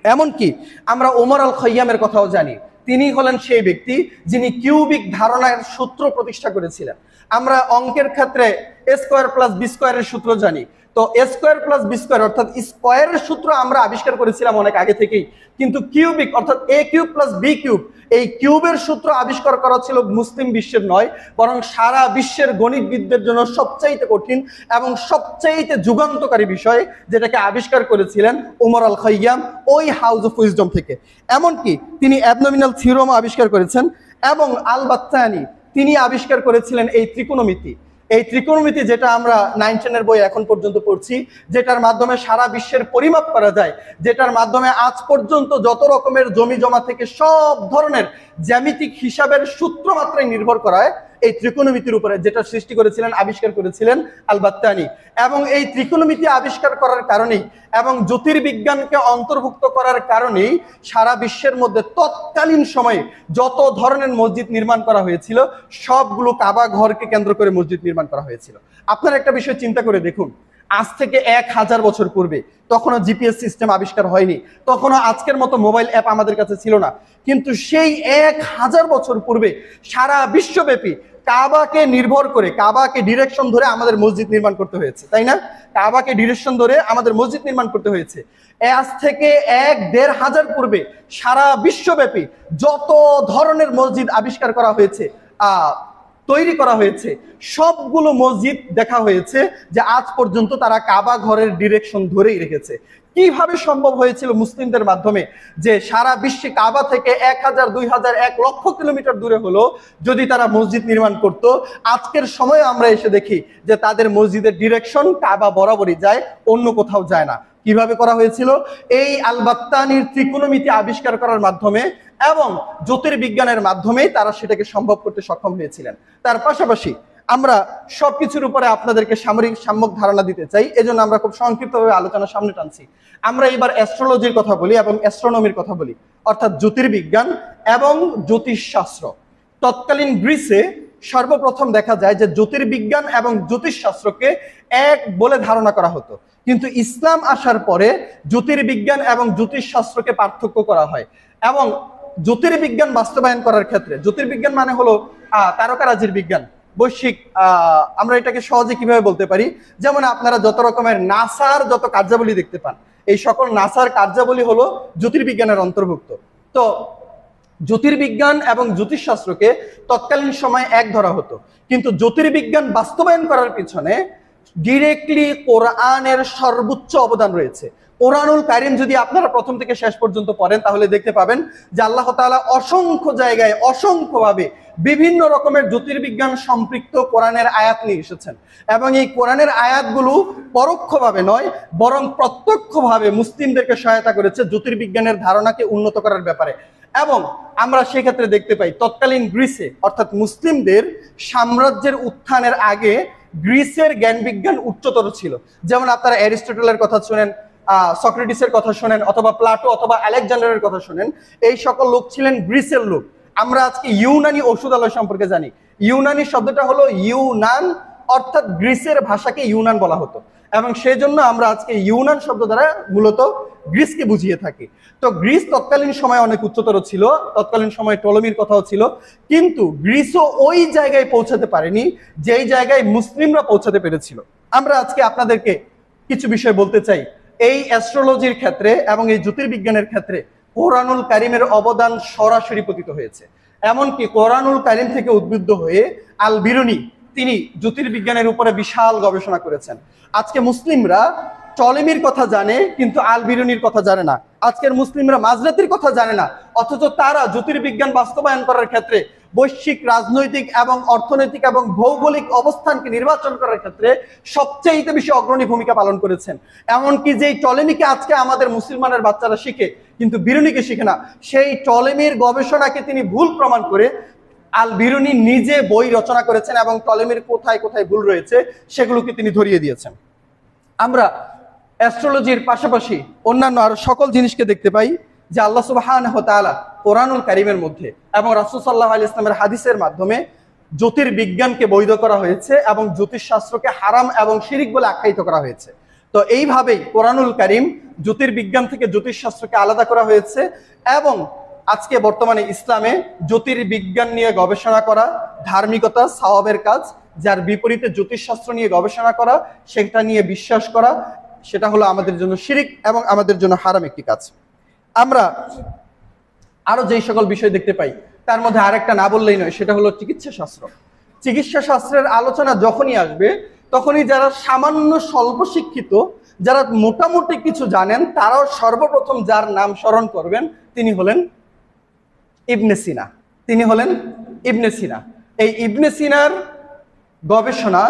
এমনকি আমরা ওমর আল খৈয়ামের কথাও জানি। তিনি হলেন সেই ব্যক্তি যিনি কিউবিক ধারণার সূত্র প্রতিষ্ঠা করেছিলেন। আমরা অঙ্কের ক্ষেত্রে a² + b² সূত্র জানি, তো এ স্কোয়ার প্লাস বি স্কোয়ার অর্থাৎ স্কোয়ারের সূত্র আমরা আবিষ্কার করেছিলাম অনেক আগে থেকেই, কিন্তু কিউবিক অর্থাৎ এ কিউব প্লাস বি কিউব এই কিউবের সূত্র আবিষ্কার করা ছিল মুসলিম বিশ্বের নয়, বরং সারা বিশ্বের গণিতবিদদের জন্য সবচাইতে কঠিন এবং সবচাইতে যুগান্তকারী বিষয়, যেটাকে আবিষ্কার করেছিলেন ওমর আল খাইয়াম ওই হাউস অফ উইজডম থেকে। এমনকি তিনি অ্যাবনোমিনাল থিওরাম আবিষ্কার করেছেন এবং আল বাত্তানি তিনি আবিষ্কার করেছিলেন এই ত্রিকোণমিতি। এই ত্রিকোণমিতি যেটা আমরা 9 10-এর বই এখন পর্যন্ত পড়ছি, যেটার মাধ্যমে সারা বিশ্বের পরিমাপ করা যায়, যেটার মাধ্যমে আজ পর্যন্ত যত রকমের জমি জমা থেকে সব ধরনের জ্যামিতিক হিসাবের সূত্র মাত্রায় নির্ভর করায় এই ত্রিকোণমিতির উপরে, যেটা সৃষ্টি করেছিলেন আবিষ্কার করেছিলেন আল বাত্তানি। এবং এই ত্রিকোণমিতি আবিষ্কার করার কারণেই এবং জ্যোতির্বিজ্ঞানকে অন্তর্ভুক্ত করার কারণেই সারা বিশ্বের মধ্যে তৎকালীন সময়ে যত ধরনের মসজিদ নির্মাণ করা হয়েছিল সবগুলো কাবা ঘরকে কেন্দ্র করে মসজিদ নির্মাণ করা হয়েছিল। আপনারা একটা বিষয় চিন্তা করে দেখুন, আজ থেকে 1000 বছর পূর্বে তখনও জিপিএস সিস্টেম আবিষ্কার হয়নি, তখনও আজকের মতো মোবাইল অ্যাপ আমাদের কাছে ছিল না, কিন্তু সেই 1000 বছর পূর্বে সারা বিশ্বব্যাপী কাবাকে নির্ভর করে, কাবাকে ডিরেকশন ধরে আমাদের মসজিদ নির্মাণ করতে হয়েছে, তাই না? কাবাকে ডিরেকশন ধরে আমাদের মসজিদ নির্মাণ করতে হয়েছে। আজ থেকে 1-1.5 পূর্বে সারা বিশ্বব্যাপী যত ধরনের মসজিদ আবিষ্কার করা হয়েছে, তৈরি করা হয়েছে, সবগুলো মসজিদ দেখা হয়েছে যে আজ পর্যন্ত তারা কাবা ঘরের ডিরেকশন ধরেই রেখেছে। কিভাবে সম্ভব হয়েছিল মুসলিমদের মাধ্যমে যে সারা বিশ্বে কাবা থেকে 1000, 2000, 1 লক্ষ কিলোমিটার দূরে হলো যদি তারা মসজিদ নির্মাণ করত, আজকের সময়ে আমরা এসে দেখি যে তাদের মসজিদের ডিরেকশন কাবা বরাবরই যায়, অন্য কোথাও যায় না। কিভাবে করা হয়েছিল? এই আল বাত্তানির ত্রিকোণমিতি আবিষ্কার করার মাধ্যমে এবং জ্যোতির্বিজ্ঞানের মাধ্যমে তারা সেটাকে সম্ভব করতে সক্ষম হয়েছিলেন। তার পাশাপাশি আমরা সবকিছুর উপরে আপনাদেরকে সাম্যক ধারণা দিতে চাই, এজন্য আমরা খুব সংক্ষিপ্তভাবে আলোচনা সামনে টানছি। আমরা এবার অ্যাস্ট্রোলজির কথা বলি এবং অ্যাস্ট্রোনমির কথা বলি, অর্থাৎ জ্যোতির্বিজ্ঞান এবং জ্যোতিষশাস্ত্র। তৎকালীন গ্রিসে সর্বপ্রথম দেখা যায় যে জ্যোতির্বিজ্ঞান এবং জ্যোতিষশাস্ত্রকে এক বলে ধারণা করা হতো, কিন্তু ইসলাম আসার পরে জ্যোতির্বিজ্ঞান এবং জ্যোতিষশাস্ত্রকে পার্থক্য করা হয়। এবং জ্যোতির্বিজ্ঞান বাস্তবায়ন করার ক্ষেত্রে, জ্যোতির্বিজ্ঞান মানে হলো তারকারাজির বিজ্ঞান, বৈশ্বিক, আমরা এটাকে সহজে কিভাবে বলতে পারি, যেমন আপনারা যত রকমের নাসার যত কার্যাবলী দেখতে পান, এই সকল নাসার কার্যাবলী হলো জ্যোতির্বিজ্ঞানের অন্তর্ভুক্ত। তো জ্যোতির্বিজ্ঞান এবং জ্যোতিষশাস্ত্রকে তৎকালীন সময় এক ধরা হতো, কিন্তু জ্যোতির্বিজ্ঞান বাস্তবায়ন করার পিছনে ডিরেক্টলি কোরআনের সর্বোচ্চ অবদান রয়েছে। কোরআনুল কারীম যদি আপনারা প্রথম থেকে শেষ পর্যন্ত পড়েন তাহলে দেখতে পাবেন যে আল্লাহ তাআলা অসংখ্য জায়গায় অসংখ্যভাবে বিভিন্ন রকমের জ্যোতির্বিজ্ঞান সম্পৃক্ত কোরআনের আয়াত নিয়ে এসেছেন, এবং এই কোরআনের আয়াতগুলো পরোক্ষভাবে নয় বরং প্রত্যক্ষভাবে মুসলিমদেরকে সহায়তা করেছে জ্যোতির্বিজ্ঞানের ধারণাকে উন্নত করার ব্যাপারে। এবং আমরা সেক্ষেত্রে দেখতে পাই তৎকালীন গ্রিসে, অর্থাৎ মুসলিমদের সাম্রাজ্যের উত্থানের আগে গ্রিসের জ্ঞান বিজ্ঞান উচ্চতর ছিল। যেমন আপনারা অ্যারিস্টটলের কথা শুনেন, সক্রেটিসের কথা শুনেন, অথবা প্লাটো অথবা আলেকজান্ডারের কথা শুনেন, এই সকল লোক ছিলেন গ্রিসের লোক। আমরা আজকে ইউনানি ঔষধালয় সম্পর্কে জানি। ইউনানি শব্দটা হলো ইউনান, অর্থাৎ গ্রিসের ভাষাকে ইউনান বলা হতো, এবং সেই জন্য আমরা আজকে ইউনান শব্দ দ্বারা মূলত গ্রিসকে বুঝিয়ে থাকি। তো গ্রিস তৎকালীন সময় অনেক উচ্চতর ছিল, তৎকালীন সময় টলেমির কথাও ছিল, কিন্তু গ্রিসও ওই জায়গায় পৌঁছাতে পারেনি যেই জায়গায় মুসলিমরা পৌঁছাতে পেরেছিল। আমরা আজকে আপনাদেরকে কিছু বিষয় বলতে চাই। এই অ্যাস্ট্রোলজির ক্ষেত্রে এবং এই জ্যোতির্বিজ্ঞানের ক্ষেত্রে কোরআনুল কারীমের অবদান সরাসরি পতিত হয়েছে। এমনকি কোরআনুল কারীম থেকে উদ্বুদ্ধ হয়ে আল বিরুনি তিনি জ্যোতির্বিজ্ঞানের উপরে বিশাল গবেষণা করেছেন। আজকে মুসলিমরা টলেমির কথা জানে কিন্তু আল বিরুনির কথা জানে না। আজকের মুসলিমরা মাজরাতির কথা জানে না, অথচ তারা জ্যোতির্বিজ্ঞান বাস্তবায়ন করার ক্ষেত্রে বৈশ্বিক রাজনৈতিক এবং অর্থনৈতিক এবং ভৌগোলিক অবস্থানকে নির্বাচন করার ক্ষেত্রে সবচেয়ে বেশি অগ্রণী ভূমিকা পালন করেছেন। এমনকি যেই টলেমিকে আজকে আমাদের মুসলমানের বাচ্চারা শিখে কিন্তু বিরুনিকে শিখে না, সেই টলেমির গবেষণাকে তিনি ভুল প্রমাণ করে আল বিরুনি নিজে বই রচনা করেছেন এবং টলেমির কোথায় কোথায় ভুল রয়েছে সেগুলোকে তিনি ধরিয়ে দিয়েছেন। আমরা অ্যাস্ট্রোলজির পাশাপাশি অন্যান্য আরো সকল জিনিসকে দেখতে পাই যে আল্লাহ সুবহানাহু ওয়া তাআলা কোরআনুল কারীমের মধ্যে এবং রাসূল সাল্লাল্লাহু আলাইহি ওয়াসাল্লামের হাদিসের মাধ্যমে জ্যোতির্বিজ্ঞানকে বৈধ করা হয়েছে এবং জ্যোতিষশাস্ত্রকে হারাম এবং শিরিক বলে আখ্যায়িত করা হয়েছে। তো এইভাবেই কোরআনুল কারীম জ্যোতির্বিজ্ঞান থেকে জ্যোতিষশাস্ত্রকে আলাদা করা হয়েছে, এবং আজকে বর্তমানে ইসলামে জ্যোতির্বিজ্ঞান নিয়ে গবেষণা করা ধার্মিকতা, সওয়াবের কাজ, যার বিপরীতে জ্যোতিষশাস্ত্র নিয়ে গবেষণা করা, সেটা নিয়ে বিশ্বাস করা, সেটা হলো আমাদের জন্য শিরিক এবং আমাদের জন্য হারাম একটি কাজ। আমরা আরো যেই সকল বিষয় দেখতে পাই তার মধ্যে আরেকটা না বললেই নয়, সেটা হলো চিকিৎসা শাস্ত্র। চিকিৎসা শাস্ত্রের আলোচনা যখনই আসবে তখনই যারা সামান্য স্বল্প শিক্ষিত, যারা মোটামুটি কিছু জানেন, তারাও সর্বপ্রথম যার নাম স্মরণ করবেন তিনি হলেন ইবনে সিনা। তিনি হলেন ইবনে সিনা। এই ইবনে সিনার গবেষণা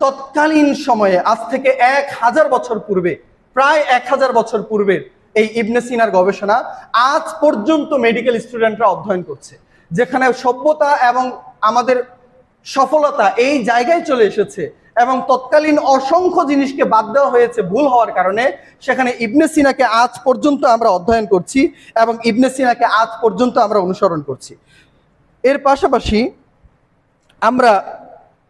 তৎকালীন সময়ে, আজ থেকে 1000 বছর পূর্বে, প্রায় 1000 বছর পূর্বের এই ইবনে সিনার গবেষণা আজ পর্যন্ত মেডিকেল স্টুডেন্টরা অধ্যয়ন করছে। যেখানে সভ্যতা এবং আমাদের সফলতা এই জায়গায় চলে এসেছে এবং তৎকালীন অসংখ্য জিনিসকে বাদ দেওয়া হয়েছে ভুল হওয়ার কারণে, সেখানে ইবনে সিনাকে আজ পর্যন্ত আমরা অধ্যয়ন করছি এবং ইবনে সিনাকে আজ পর্যন্ত আমরা অনুসরণ করছি। এর পাশাপাশি আমরা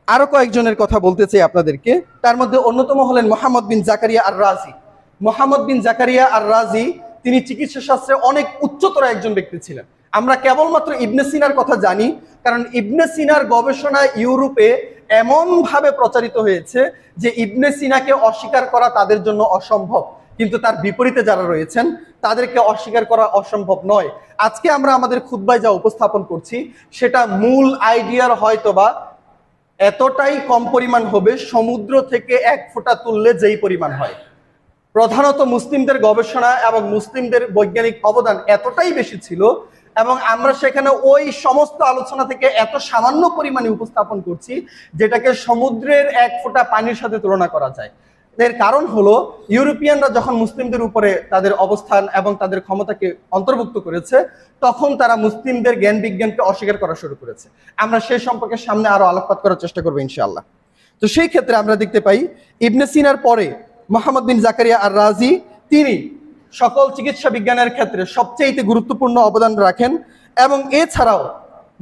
আরো কয়েকজনের কথা বলতে চাই আপনাদেরকে। তার মধ্যে অন্যতম হলেন মোহাম্মদ বিন জাকারিয়া আর রাজি। মোহাম্মদ বিন জাকারিয়া আর রাজি তিনি চিকিৎসা শাস্ত্রে অনেক উচ্চতর একজন ব্যক্তি ছিলেন। আমরা কেবলমাত্র ইবনে সিনার কথা জানি কারণ ইবনে সিনার গবেষণা ইউরোপে এমন ভাবে প্রচারিত হয়েছে যে ইবনে সিনাকে অস্বীকার করা তাদের জন্য অসম্ভব, কিন্তু তার বিপরীতে যারা রয়েছেন তাদেরকে অস্বীকার করা অসম্ভব নয়। আজকে আমরা আমাদের খুতবায় যা উপস্থাপন করছি সেটা মূল আইডিয়ার হয়তোবা এতটাই কম পরিমাণ হবে সমুদ্র থেকে 1 ফোঁটা তুললে যেই পরিমাণ হয়। প্রধানত মুসলিমদের গবেষণা এবং মুসলিমদের বৈজ্ঞানিক অবদান এতটাই বেশি ছিল এবং আমরা সেখানে ওই সমস্ত আলোচনা থেকে এত সামান্য পরিমাণে উপস্থাপন করছি যেটাকে সমুদ্রের 1 ফোঁটা পানির সাথে তুলনা করা যায়। এর কারণ হলো ইউরোপিয়ানরা যখন মুসলিমদের উপরে তাদের অবস্থান এবং তাদের ক্ষমতাকে অন্তর্ভুক্ত করেছে তখন তারা মুসলিমদের জ্ঞান বিজ্ঞানকে অস্বীকার করা শুরু করেছে। আমরা সেই সম্পর্কে সামনে আরো আলোকপাত করার চেষ্টা করবো ইনশাআল্লাহ। তো সেই ক্ষেত্রে আমরা দেখতে পাই ইবনে সিনার পরে মোহাম্মদ বিন জাকারিয়া আর রাজি তিনি সকল চিকিৎসা বিজ্ঞানের ক্ষেত্রে সবচেয়ে গুরুত্বপূর্ণ অবদান রাখেন এবং এছাড়াও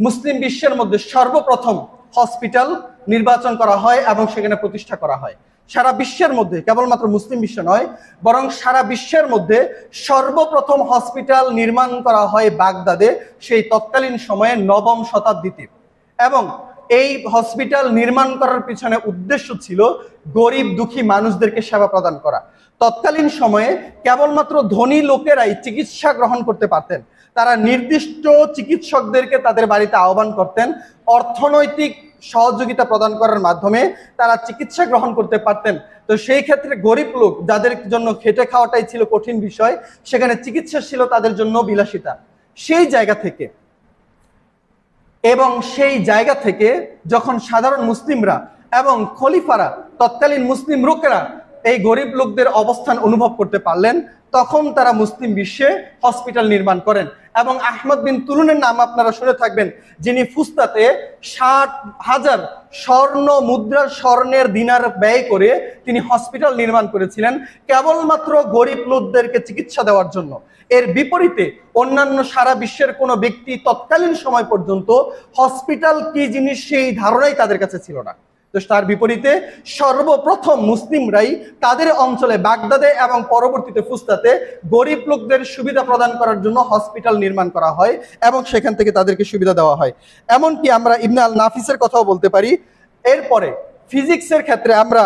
মুসলিম বিশ্বের মধ্যে সর্বপ্রথম হসপিটাল নির্বাচন করা হয় এবং সেখানে প্রতিষ্ঠা করা হয়। সারা বিশ্বের মধ্যে, কেবলমাত্র মুসলিম বিশ্ব নয় বরং সারা বিশ্বের মধ্যে সর্বপ্রথম হসপিটাল নির্মাণ করা হয় বাগদাদে, সেই তৎকালীন সময়ে 9ম শতাব্দীতে। এবং এই হসপিটাল নির্মাণ করার পিছনে উদ্দেশ্য ছিল গরিব দুঃখী মানুষদেরকে সেবা প্রদান করা। তৎকালীন সময়ে কেবলমাত্র ধনী লোকেরাই চিকিৎসা গ্রহণ করতে পারতেন। তারা নির্দিষ্ট চিকিৎসকদেরকে তাদের বাড়িতে আহ্বান করতেন, অর্থনৈতিক সহযোগিতা প্রদান করার মাধ্যমে তারা চিকিৎসা গ্রহণ করতে পারতেন। তো সেই ক্ষেত্রে গরিব লোক যাদের জন্য খেটে খাওয়াটাই ছিল কঠিন বিষয়, সেখানে চিকিৎসা ছিল তাদের জন্য বিলাসিতা। সেই জায়গা থেকে যখন সাধারণ মুসলিমরা এবং খলিফারা, তৎকালীন মুসলিম লোকেরা এই গরিব লোকদের অবস্থান অনুভব করতে পারলেন, তখন তারা মুসলিম বিশ্বে হসপিটাল নির্মাণ করেন। এবং আহমদ বিন তুলুনের নাম আপনারা শুনে থাকবেন, যিনি ফুস্তাতে 60,000 স্বর্ণের দিনার ব্যয় করে তিনি হসপিটাল নির্মাণ করেছিলেন কেবলমাত্র গরিব লোকদেরকে চিকিৎসা দেওয়ার জন্য। এর বিপরীতে অন্যান্য সারা বিশ্বের কোনো ব্যক্তি তৎকালীন সময় পর্যন্ত হসপিটাল কি জিনিস সেই ধারণাই তাদের কাছে ছিল না। তো তার বিপরীতে সর্বপ্রথম মুসলিমরাই তাদের অঞ্চলে বাগদাদে এবং পরবর্তীতে ফুস্তাতে গরিব লোকদের সুবিধা প্রদান করার জন্য হসপিটাল নির্মাণ করা হয় এবং সেখান থেকে তাদেরকে সুবিধা দেওয়া হয়। এমনকি আমরা ইবনে আল নাফিসের কথাও বলতে পারি। এরপরে ফিজিক্সের ক্ষেত্রে আমরা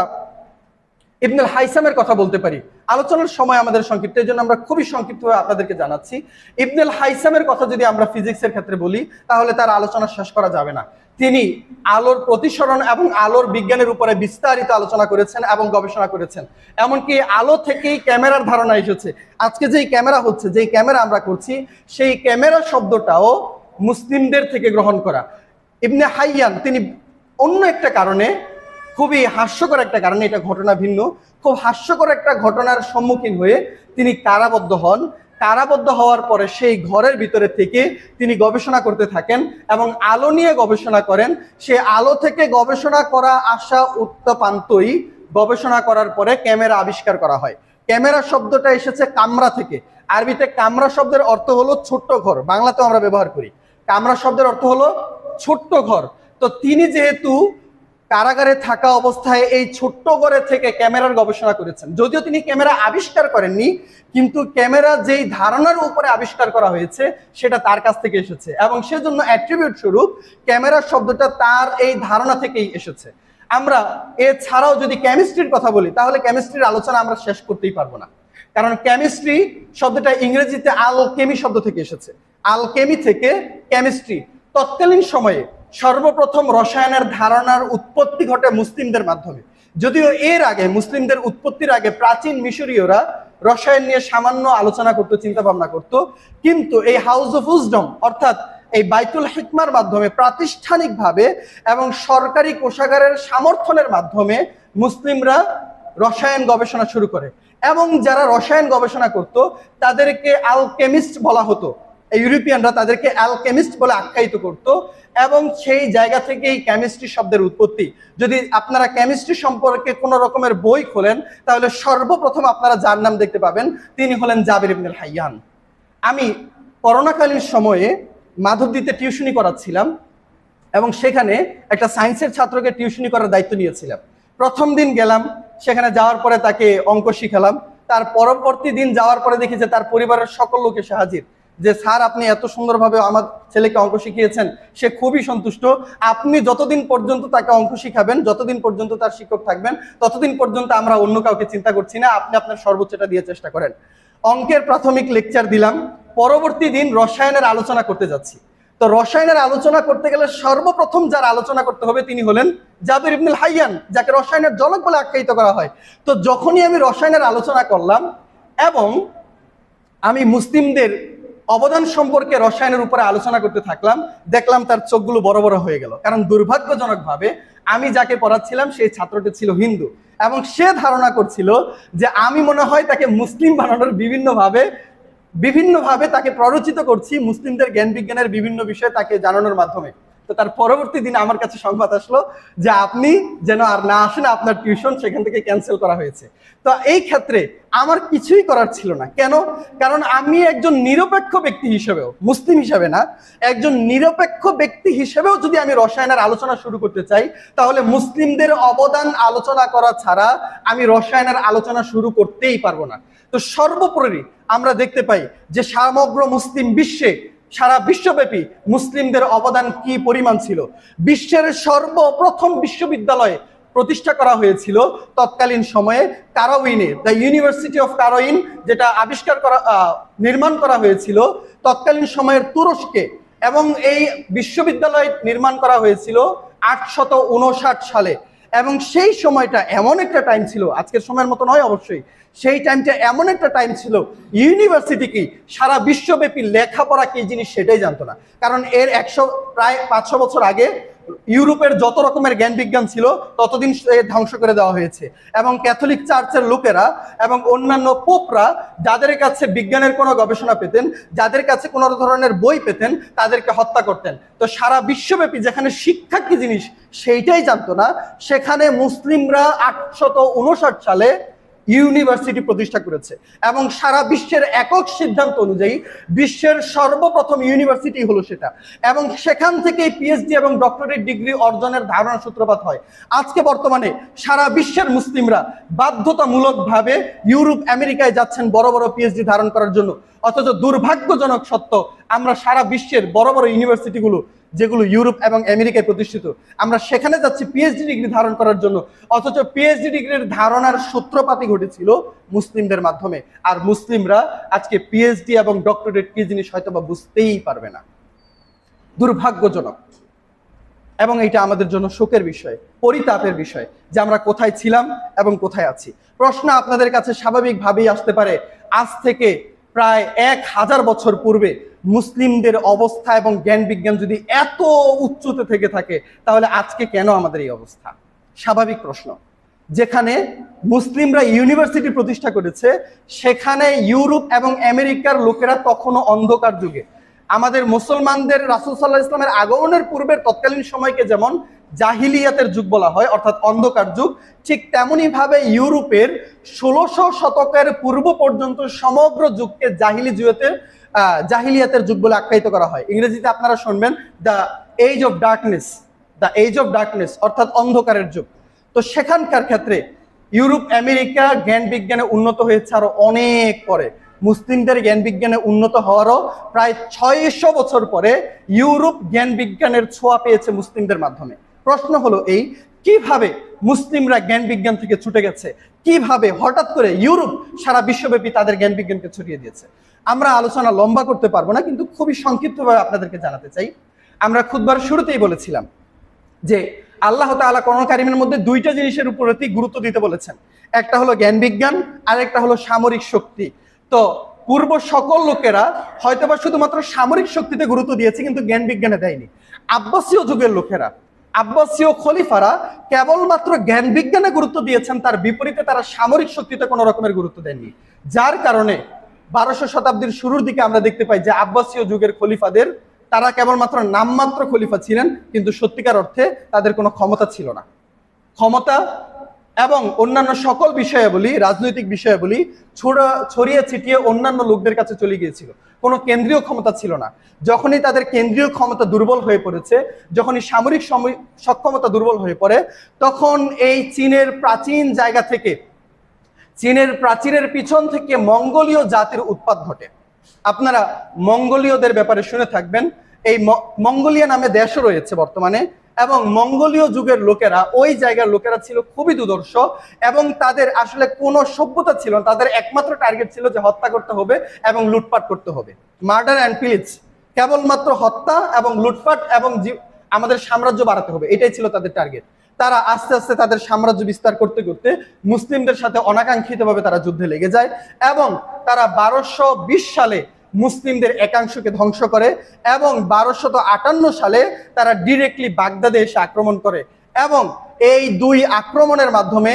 ইবনুল হাইসামের কথা বলতে পারি। আলোচনার সময় আমাদের সংক্ষিপ্ত, এই জন্য আমরা খুবই সংক্ষিপ্তভাবে আপনাদেরকে জানাচ্ছি। ইবনুল হাইসামের কথা যদি আমরা ফিজিক্সের ক্ষেত্রে বলি তাহলে তার আলোচনা শেষ করা যাবে না। তিনি আলোর প্রতিসরণ এবং আলোর বিজ্ঞানের উপরে বিস্তারিত আলোচনা করেছেন এবং গবেষণা করেছেন। এমনকি আলো থেকেই ক্যামেরার ধারণা এসেছে। আজকে যেই ক্যামেরা হচ্ছে, যেই ক্যামেরা আমরা করছি, সেই ক্যামেরা শব্দটাও মুসলিমদের থেকে গ্রহণ করা। ইবনে হাইয়ান তিনি অন্য একটা কারণে, খুবই হাস্যকর একটা কারণে, এটা ঘটনা ভিন্ন, খুব হাস্যকর একটা ঘটনার সম্মুখীন হয়ে তিনি কারাবদ্ধ হন। কারাবদ্ধ হওয়ার পরে সেই ঘরের ভিতরে থেকে তিনি গবেষণা করতে থাকেন এবং আলো নিয়ে গবেষণা করেন। সে আলো থেকে গবেষণা করা আসা উত্তপান্তই গবেষণা করার পরে ক্যামেরা আবিষ্কার করা হয়। ক্যামেরা শব্দটা এসেছে কামরা থেকে। আরবিতে কামরা শব্দের অর্থ হলো ছোট্ট ঘর, বাংলাতেও আমরা ব্যবহার করি। কামরা শব্দের অর্থ হলো ছোট্ট ঘর। তো তিনি যেহেতু কারাগারে থাকা অবস্থায় এই ছোট্ট ঘরে থেকে ক্যামেরার গবেষণা করেছেন। যদিও তিনি ক্যামেরা আবিষ্কার করেননি, কিন্তু ক্যামেরা যেই ধারণার উপরে আবিষ্কার করা হয়েছে সেটা তার কাছ থেকে এসেছে, এবং সেজন্য অ্যাট্রিবিউট স্বরূপ ক্যামেরা শব্দটা তার এই ধারণা থেকেই এসেছে। আমরা এছাড়াও যদি কেমিস্ট্রির কথা বলি, তাহলে কেমিস্ট্রির আলোচনা আমরা শেষ করতেই পারবো না, কারণ কেমিস্ট্রি শব্দটা ইংরেজিতে আলকেমি শব্দ থেকে এসেছে। আলকেমি থেকে কেমিস্ট্রি। তৎকালীন সময়ে সর্বপ্রথম রসায়নের ধারণার উৎপত্তি ঘটে মুসলিমদের মাধ্যমে। যদিও এর আগে, মুসলিমদের উৎপত্তির আগে, প্রাচীন মিশরীয়রা রসায়ন নিয়ে সামান্য আলোচনা করতো, চিন্তা ভাবনা করতো, কিন্তু এই হাউস অফ উইজডম অর্থাৎ এই বাইতুল হিকমার মাধ্যমে প্রাতিষ্ঠানিকভাবে এবং সরকারি কোষাগারের সমর্থনের মাধ্যমে মুসলিমরা রসায়ন গবেষণা শুরু করে, এবং যারা রসায়ন গবেষণা করত তাদেরকে আলকেমিস্ট বলা হতো। ইউরোপিয়ানরা তাদেরকে অ্যালকেমিস্ট বলে আখ্যায়িত করত, এবং সেই জায়গা থেকেই কেমিস্ট্রি শব্দের উৎপত্তি। যদি আপনারা কেমিস্ট্রি সম্পর্কে কোনো রকমের বই খোলেন, তাহলে সর্বপ্রথম আপনারা যার নাম দেখতে পাবেন তিনি হলেন জাবির ইবনুল হাইয়ান। আমি করোনাকালীন সময়ে মাধবদীতে টিউশনি করাচ্ছিলাম, এবং সেখানে একটা সায়েন্সের ছাত্রকে টিউশনি করার দায়িত্ব নিয়েছিলাম। প্রথম দিন গেলাম, সেখানে যাওয়ার পরে তাকে অঙ্ক শিখালাম। তার পরবর্তী দিন যাওয়ার পরে দেখি যে তার পরিবারের সকল লোক এসে হাজির, যে স্যার আপনি এত সুন্দরভাবে আমার ছেলেকে অঙ্ক শিখিয়েছেন, সে খুবই সন্তুষ্ট। আপনি যতদিন পর্যন্ত তাকে অঙ্ক শিখাবেন, যতদিন পর্যন্ত তার শিক্ষক থাকবেন, ততদিন পর্যন্ত আমরা অন্য কাউকে চিন্তা করছি না, আপনি আপনার সর্বোচ্চটা দিয়ে চেষ্টা করেন। অঙ্কের প্রাথমিক লেকচার দিলাম। পরবর্তী দিন রসায়নের আলোচনা করতে যাচ্ছি। তো রসায়নের আলোচনা করতে গেলে সর্বপ্রথম যার আলোচনা করতে হবে তিনি হলেন জাবির ইবনুল হাইয়ান, যাকে রসায়নের জনক বলে আখ্যায়িত করা হয়। তো যখনই আমি রসায়নের আলোচনা করলাম এবং আমি মুসলিমদের অবদান সম্পর্কে রসায়নের উপরে আলোচনা করতে থাকলাম, দেখলাম তার চোখগুলো বড় বড় হয়ে গেল, কারণ দুর্ভাগ্যজনকভাবে আমি যাকে পড়াচ্ছিলাম সেই ছাত্রটি ছিল হিন্দু, এবং সে ধারণা করছিল যে আমি মনে হয় তাকে মুসলিম বানানোর বিভিন্নভাবে তাকে প্ররোচিত করছি, মুসলিমদের জ্ঞান বিজ্ঞানের বিভিন্ন বিষয় তাকে জানানোর মাধ্যমে। তো তার পরবর্তী দিনে আমার কাছে সংবাদ আসলো যে আপনি যেন আর না আসেন, আপনার টিউশন সেখান থেকে ক্যান্সেল করা হয়েছে। তো এই ক্ষেত্রে আমার কিছুই করার ছিল না। কেন? কারণ আমি একজন নিরপেক্ষ ব্যক্তি হিসেবেও, মুসলিম হিসেবে না, একজন নিরপেক্ষ ব্যক্তি হিসেবেও যদি আমি রসায়নের আলোচনা শুরু করতে চাই, তাহলে মুসলিমদের অবদান আলোচনা করা ছাড়া আমি রসায়নের আলোচনা শুরু করতেই পারবো না। তো সর্বোপরি আমরা দেখতে পাই যে সমগ্র মুসলিম বিশ্বে, সারা বিশ্বব্যাপী মুসলিমদের অবদান কি পরিমাণ ছিল। বিশ্বের সর্বপ্রথম বিশ্ববিদ্যালয় প্রতিষ্ঠা করা হয়েছিল তৎকালীন সময়ে কারাউইনে, দ্য ইউনিভার্সিটি অফ কারাউইন, যেটা নির্মাণ করা হয়েছিল তৎকালীন সময়ের তুরস্কে, এবং এই বিশ্ববিদ্যালয় নির্মাণ করা হয়েছিল 859 সালে। এবং সেই সময়টা এমন একটা টাইম ছিল, আজকের সময়ের মতো নয় অবশ্যই, সেই টাইমটা এমন একটা টাইম ছিল ইউনিভার্সিটি কি, সারা বিশ্বব্যাপী লেখাপড়া কি জিনিস সেটাই জানতো না। কারণ এর প্রায় 500 বছর আগে ইউরোপের যত রকমের জ্ঞান বিজ্ঞান ছিল ততদিন ধ্বংস করে দেওয়া হয়েছে, এবং ক্যাথলিক চার্চের লোকেরা এবং অন্যান্য পোপরা যাদের কাছে বিজ্ঞানের কোনো গবেষণা পেতেন, যাদের কাছে কোনো ধরনের বই পেতেন, তাদেরকে হত্যা করতেন। তো সারা বিশ্বব্যাপী যেখানে শিক্ষা কি জিনিস সেইটাই জানতো না, সেখানে মুসলিমরা 859 সালে ইউনিভার্সিটি প্রতিষ্ঠা করেছে, এবং সারা বিশ্বের একক সিদ্ধান্ত অনুযায়ী বিশ্বের সর্বপ্রথম ইউনিভার্সিটি হলো সেটা, এবং সেখান থেকে পিএইচডি এবং ডক্টরেট ডিগ্রি অর্জনের ধারণা সূত্রপাত হয়। আজকে বর্তমানে সারা বিশ্বের মুসলিমরা বাধ্যতামূলকভাবে ইউরোপ আমেরিকায় যাচ্ছেন বড় বড় পিএইচডি ধারণ করার জন্য, অথচ দুর্ভাগ্যজনক সত্য আমরা সারা বিশ্বের বড় বড় ইউনিভার্সিটিগুলো যেগুলো ইউরোপ এবং আমেরিকায় প্রতিষ্ঠিত, আমরা সেখানে যাচ্ছি পিএইচডি ডিগ্রি ধারণ করার জন্য, অথচ পিএইচডি ডিগ্রির ধারণার সূত্রপাতই ঘটেছিল মুসলিমদের মাধ্যমে। আর মুসলিমরা আজকে পিএইচডি এবং ডক্টরেট কি জিনিস হয়তো বা বুঝতেই পারবে না। দুর্ভাগ্যজনক, এবং এটা আমাদের জন্য শোকের বিষয়, পরিতাপের বিষয় যে আমরা কোথায় ছিলাম এবং কোথায় আছি। প্রশ্ন আপনাদের কাছে স্বাভাবিকভাবেই আসতে পারে, আজ থেকে প্রায় 1000 বছর পূর্বে মুসলিমদের অবস্থা এবং জ্ঞান বিজ্ঞান যদি এত উচ্চতে থেকে থাকে, তাহলে আজকে কেন আমাদের এই অবস্থা? স্বাভাবিক প্রশ্ন। যেখানে মুসলিমরা ইউনিভার্সিটি প্রতিষ্ঠা করেছে, সেখানে ইউরোপ এবং আমেরিকার লোকেরা তখনও অন্ধকার যুগে। আমাদের মুসলমানদের রাসূল সাল্লাল্লাহু আলাইহি ওয়াসাল্লামের আগমনের পূর্বের তৎকালীন সময়কে যেমন জাহিলিয়াতের যুগ বলা হয়, অর্থাৎ অন্ধকার যুগ, ঠিক তেমনি ভাবে ইউরোপের 1600 শতকের পূর্ব পর্যন্ত সমগ্র যুগকে জাহিলিয়াতের যুগ বলে আখ্যায়িত করা হয়। ইংরেজিতে আপনারা শুনবেন the age of darkness, the age of darkness, অর্থাৎ অন্ধকারের যুগ। তো সেখানকার ক্ষেত্রে ইউরোপ আমেরিকা জ্ঞান বিজ্ঞানে উন্নত হয়েছে আরো অনেক পরে। মুসলিমদের জ্ঞান বিজ্ঞানে উন্নত হওয়ারও প্রায় 600 বছর পরে ইউরোপ জ্ঞান বিজ্ঞানের ছোঁয়া পেয়েছে মুসলিমদের মাধ্যমে। প্রশ্ন হলো এই, কিভাবে মুসলিমরা জ্ঞান বিজ্ঞান থেকে ছুটে গেছে, কিভাবে হঠাৎ করে ইউরোপ সারা বিশ্বব্যাপী তাদের জ্ঞান বিজ্ঞানকে ছড়িয়ে দিয়েছে। আমরা আলোচনা লম্বা করতে পারবো না, কিন্তু খুবই সংক্ষিপ্তভাবে আপনাদেরকে জানাতে চাই। আমরা খুতবার শুরুতেই বলেছিলাম যে আল্লাহ তাআলা কোরআন কারীমের মধ্যে দুইটা জিনিসের উপর অতি গুরুত্ব দিতে বলেছেন, একটা হলো জ্ঞান বিজ্ঞান আর একটা হলো সামরিক শক্তি। তো পূর্ব সকল লোকেরা হয়তোবা শুধুমাত্র সামরিক শক্তিতে গুরুত্ব দিয়েছে, কিন্তু জ্ঞান বিজ্ঞানে দেয়নি। আব্বাসীয় যুগের লোকেরা, আব্বাসীয় খলিফারা কেবলমাত্র জ্ঞান বিজ্ঞানে গুরুত্ব দিয়েছেন, তার বিপরীতে তারা সামরিক শক্তিতে কোনো রকমের গুরুত্ব দেননি। যার কারণে 1200 শতাব্দীর শুরুর দিকে আমরা দেখতে পাই যে আব্বাসীয় যুগের খলিফাদের, তারা কেবলমাত্র নামমাত্র খলিফা ছিলেন, কিন্তু সত্যিকার অর্থে তাদের কোনো ক্ষমতা ছিল না। ক্ষমতা এবং অন্যান্য সকল বিষয়াবলী, রাজনৈতিক বিষয়াবলী ছড়িয়ে ছিটিয়ে অন্যান্য লোকদের কাছে চলে গিয়েছিল, কোনো কেন্দ্রীয় ক্ষমতা ছিল না। যখনই তাদের কেন্দ্রীয় ক্ষমতা দুর্বল হয়ে পড়েছে, যখনই সামরিক সক্ষমতা দুর্বল হয়ে পড়ে, তখন এই চীনের প্রাচীন জায়গা থেকে, চীনের প্রাচীরের পিছন থেকে মঙ্গোলীয় জাতির উৎপাত ঘটে। আপনারা মঙ্গোলীয়দের ব্যাপারে শুনে থাকবেন। এই মঙ্গোলিয়া নামে দেশও রয়েছে বর্তমানে, এবং মঙ্গোলীয় যুগের লোকেরা, ওই জায়গার লোকেরা ছিল খুবই দুর্ধর্ষ, এবং তাদের আসলে কোনো সভ্যতা ছিল না। তাদের একমাত্র টার্গেট ছিল যে হত্যা করতে হবে এবং লুটপাট করতে হবে, মার্ডার অ্যান্ড পিলিজ, কেবলমাত্র হত্যা এবং লুটপাট এবং আমাদের সাম্রাজ্য বাড়াতে হবে, এটাই ছিল তাদের টার্গেট। তারা আস্তে আস্তে তাদের সাম্রাজ্য বিস্তার করতে করতে মুসলিমদের সাথে অনাকাঙ্ক্ষিতভাবে তারা যুদ্ধে লেগে যায়, এবং তারা 1220 সালে মুসলিমদের একাংশকে ধ্বংস করে, এবং 1258 সালে তারা ডিরেক্টলি বাগদাদে এসে আক্রমণ করে। এবং এই দুই আক্রমণের মাধ্যমে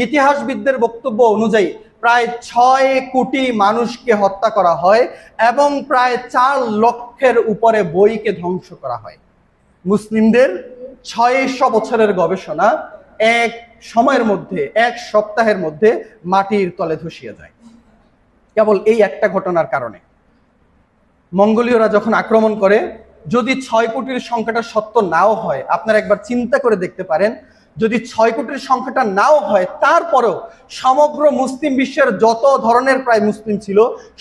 ইতিহাসবিদদের বক্তব্য অনুযায়ী প্রায় 6 কোটি মানুষকে হত্যা করা হয়, এবং প্রায় 4 লক্ষের উপরে বইকে ধ্বংস করা হয়। মুসলিমদের 600 বছরের গবেষণা এক সময়ের মধ্যে, এক সপ্তাহের মধ্যে মাটির তলে ধসিয়ে যায়, কেবল এই একটা ঘটনার কারণে। মঙ্গোলীয়রা যখন আক্রমণ করে, যদি 6 কোটির সংখ্যাটা সত্য নাও হয়, আপনারা একবার চিন্তা করে দেখতে পারেন, যদি 6 কোটির সংখ্যাটা নাও হয়, তারপরেও সমগ্র মুসলিম বিশ্বের যত ধরনের প্রায় মুসলিম ছিল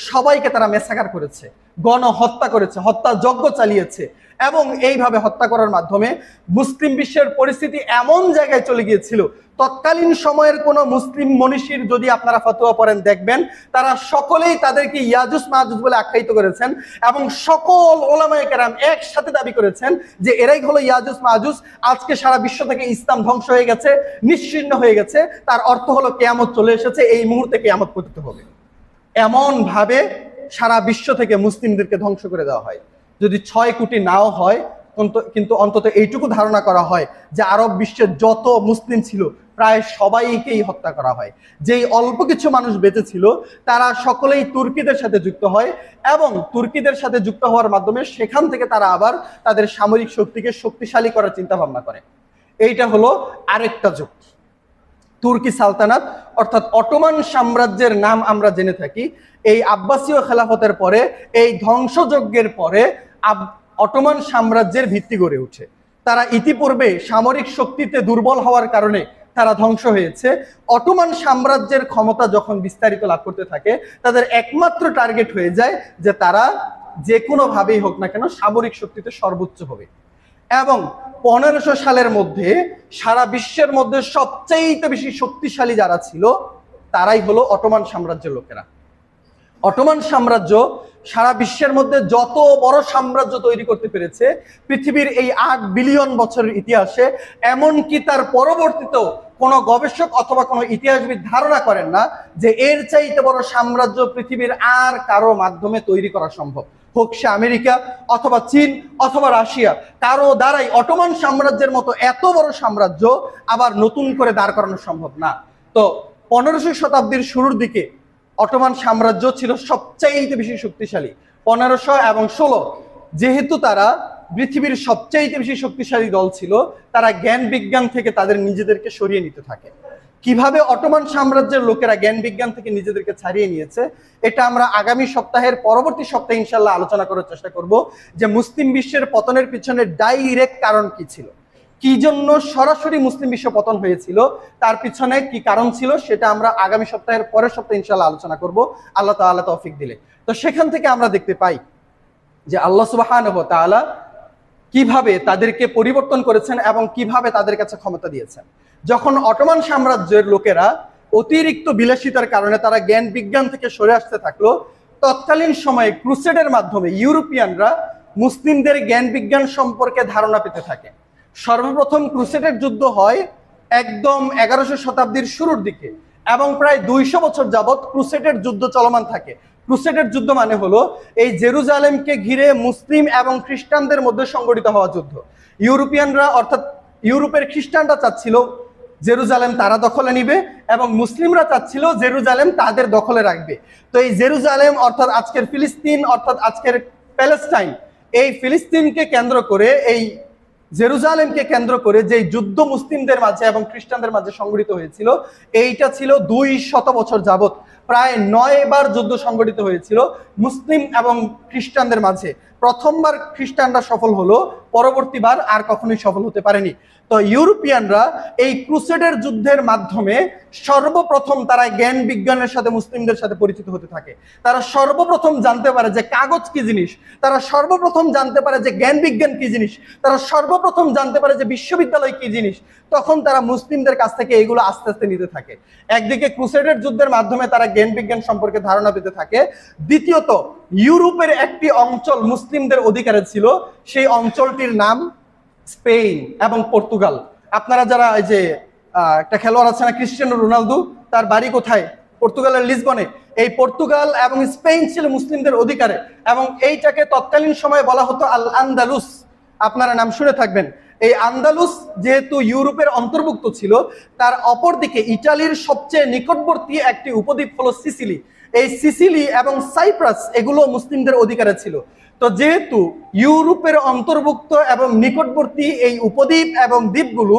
সবাইকে তারা মেসাকার করেছে, গণহত্যা করেছে, হত্যা যজ্ঞ চালিয়েছে। এবং এইভাবে হত্যা করার মাধ্যমে মুসলিম বিশ্বের পরিস্থিতি এমন জায়গায় চলে গিয়েছিল, তৎকালীন সময়ের কোন মুসলিম মনীষীর যদি আপনারা ফতোয়া পড়েন, দেখবেন তারা সকলেই তাদেরকে ইয়াজুজ মাহুজ বলে আখ্যায়িত করেছেন, এবং সকল ওলামায়ে কেরাম একসাথে দাবি করেছেন যে এরাই হলো ইয়াজুজ মাহুজ। আজকে সারা বিশ্ব থেকে ইসলাম ধ্বংস হয়ে গেছে, নিশ্চিহ্ন হয়ে গেছে, তার অর্থ হলো কিয়ামত চলে এসেছে, এই মুহূর্তে কিয়ামত পতিত হবে। এমন ভাবে সারা বিশ্ব থেকে মুসলিমদেরকে ধ্বংস করে দেওয়া হয়। যদি 6 কোটি নাও হয়, কিন্তু অন্তত এইটুকু ধারণা করা হয় যে আরব বিশ্বের যত মুসলিম ছিল প্রায় সবাইকেই হত্যা করা হয়। যেই অল্প কিছু মানুষ বেঁচে ছিল তারা সকলেই তুর্কিদের সাথে যুক্ত হয়, এবং তুর্কিদের সাথে যুক্ত হওয়ার মাধ্যমে সেখান থেকে তারা আবার তাদের সামরিক শক্তিকে শক্তিশালী করার চিন্তা ভাবনা করে। এইটা হলো আরেকটা যুগ, তুর্কি সালতানাত, অর্থাৎ অটোমান সাম্রাজ্যের নাম আমরা জেনে থাকি। এই আব্বাসীয় খেলাফতের পরে, এই ধ্বংসযজ্ঞের পরে অটোমান সাম্রাজ্যের ভিত্তি গড়ে ওঠে। তারা ইতিপূর্বে সামরিক শক্তিতে দুর্বল হওয়ার কারণে তারা ধ্বংস হয়েছে। অটোমান সাম্রাজ্যের ক্ষমতা যখন বিস্তারিত লাভ করতে থাকে, তাদের একমাত্র টার্গেট হয়ে যায় যে তারা যে কোনো ভাবেই হোক না কেন সামরিক শক্তিতে সর্বোচ্চ হবে। এবং 1500 সালের মধ্যে সারা বিশ্বের মধ্যে সবচেয়ে বেশি শক্তিশালী যারা ছিল তারাই হলো অটোমান সাম্রাজ্যের লোকেরা। অটোমান সাম্রাজ্য সারা বিশ্বের মধ্যে যত বড় সাম্রাজ্য তৈরি করতে পেরেছে পৃথিবীর এই 8 বিলিয়ন বছরের ইতিহাসে, এমনকি তার পরবর্তীতেও কোনো গবেষক অথবা কোনো ইতিহাসবিদ ধারণা করেন না যে এর চাইতে বড় সাম্রাজ্য পৃথিবীর আর কারো মাধ্যমে তৈরি করা সম্ভব, হোক সে আমেরিকা অথবা চীন অথবা রাশিয়া, কারো দ্বারাই অটোমান সাম্রাজ্যের মতো এত বড় সাম্রাজ্য আবার নতুন করে দাঁড় করানো সম্ভব না। তো 1500 শতাব্দীর শুরুর দিকে অটোমান সাম্রাজ্য ছিল সবচাইতে বেশি শক্তিশালী। 1500 এবং 16, যেহেতু তারা পৃথিবীর সবচাইতে বেশি শক্তিশালী দল ছিল, তারা জ্ঞান বিজ্ঞান থেকে তাদের নিজেদেরকে সরিয়ে নিতে থাকে। কিভাবে অটোমান সাম্রাজ্যের লোকেরা জ্ঞান বিজ্ঞান থেকে নিজেদেরকে ছাড়িয়ে নিয়েছে, এটা আমরা আগামী সপ্তাহের পরবর্তী সপ্তাহে ইনশাল্লাহ আলোচনা করার চেষ্টা করব, যে মুসলিম বিশ্বের পতনের পিছনে ডাইরেক্ট কারণ কি ছিল, কি জন্য সরাসরি মুসলিম বিশ্ব পতন হয়েছিল, তার পিছনে কি কারণ ছিল, সেটা আমরা আগামী সপ্তাহের পরের সপ্তাহে ইনশাআল্লাহ আলোচনা করব আল্লাহ তাআলা তৌফিক দিলে। তো সেখান থেকে আমরা দেখতে পাই যে আল্লাহ সুবহানাহু ওয়া তাআলা কিভাবে তাদেরকে পরিবর্তন করেছেন এবং কিভাবে তাদের কাছে ক্ষমতা দিয়েছেন। যখন অটোমান সাম্রাজ্যের লোকেরা অতিরিক্ত বিলাসিতার কারণে তারা জ্ঞান বিজ্ঞান থেকে সরে আসতে থাকলো, তৎকালীন সময়ে ক্রুসেডের মাধ্যমে ইউরোপিয়ানরা মুসলিমদের জ্ঞান বিজ্ঞান সম্পর্কে ধারণা পেতে থাকে। সর্বপ্রথম ক্রুসেডের যুদ্ধ হয় একদম 1100 শতাব্দীর শুরুর দিকে এবং প্রায় 200 বছর যাবৎ ক্রুসেডের যুদ্ধ চলমান থাকে। ক্রুসেডের যুদ্ধ মানে হলো এই জেরুজালেমকে ঘিরে মুসলিম এবং খ্রিস্টানদের মধ্যে সংগঠিত হওয়া যুদ্ধ। ইউরোপিয়ানরা অর্থাৎ ইউরোপের খ্রিস্টানরা চাচ্ছিল জেরুজালেম তারা দখলে নিবে এবং মুসলিমরা চাচ্ছিল জেরুজালেম তাদের দখলে রাখবে। তো এই জেরুজালেম অর্থাৎ আজকের ফিলিস্তিন অর্থাৎ আজকের প্যালেস্টাইন, এই ফিলিস্তিনকে কেন্দ্র করে এই জেরুজালেমকে কেন্দ্র করে যে যুদ্ধ মুসলিমদের মাঝে এবং খ্রিস্টানদের মাঝে সংগঠিত হয়েছিল, এইটা ছিল 200 বছর যাবত প্রায় 9 বার যুদ্ধ সংগঠিত হয়েছিল মুসলিম এবং খ্রিস্টানদের মাঝে। প্রথমবার খ্রিস্টানরা সফল হলো, পরবর্তীবার আর কখনোই সফল হতে পারেনি। তো ইউরোপিয়ানরা এই ক্রুসেডের যুদ্ধের মাধ্যমে সর্বপ্রথম তারা জ্ঞান বিজ্ঞানের সাথে মুসলিমদের সাথে পরিচিত হতে থাকে। তারা সর্বপ্রথম জানতে পারে যে কাগজ কি জিনিস, তারা সর্বপ্রথম জানতে পারে যে জ্ঞান বিজ্ঞান কি জিনিস, তারা সর্বপ্রথম জানতে পারে যে বিশ্ববিদ্যালয় কি জিনিস। তখন তারা মুসলিমদের কাছ থেকে এগুলো আস্তে আস্তে নিতে থাকে। একদিকে ক্রুসেডের যুদ্ধের মাধ্যমে তারা জ্ঞান বিজ্ঞান সম্পর্কে ধারণা পেতে থাকে, দ্বিতীয়ত ইউরোপের একটি অঞ্চল মুসলিমদের অধিকারে ছিল, সেই অঞ্চলটির নাম স্পেন এবং পর্তুগাল। আপনারা যারা এই যে একটা খেলোয়াড় আছে না ক্রিস্টিয়ানো রোনালদো, তার বাড়ি কোথায়? পর্তুগালের লিসবনে। এই পর্তুগাল এবং স্পেন ছিল মুসলিমদের অধিকারে এবং এইটাকে তৎকালীন সময়ে বলা হতো আল আন্দালুস। আপনারা নাম শুনে থাকবেন। এই আন্দালুস যেহেতু ইউরোপের অন্তর্ভুক্ত ছিল, তার অপরদিকে ইটালির সবচেয়ে নিকটবর্তী একটি উপদ্বীপ হলো সিসিলি। এই সিসিলি এবং সাইপ্রাস এগুলো মুসলিমদের অধিকারে ছিল। তো যেহেতু ইউরোপের অন্তর্ভুক্ত এবং নিকটবর্তী এই উপদ্বীপ এবং দ্বীপগুলো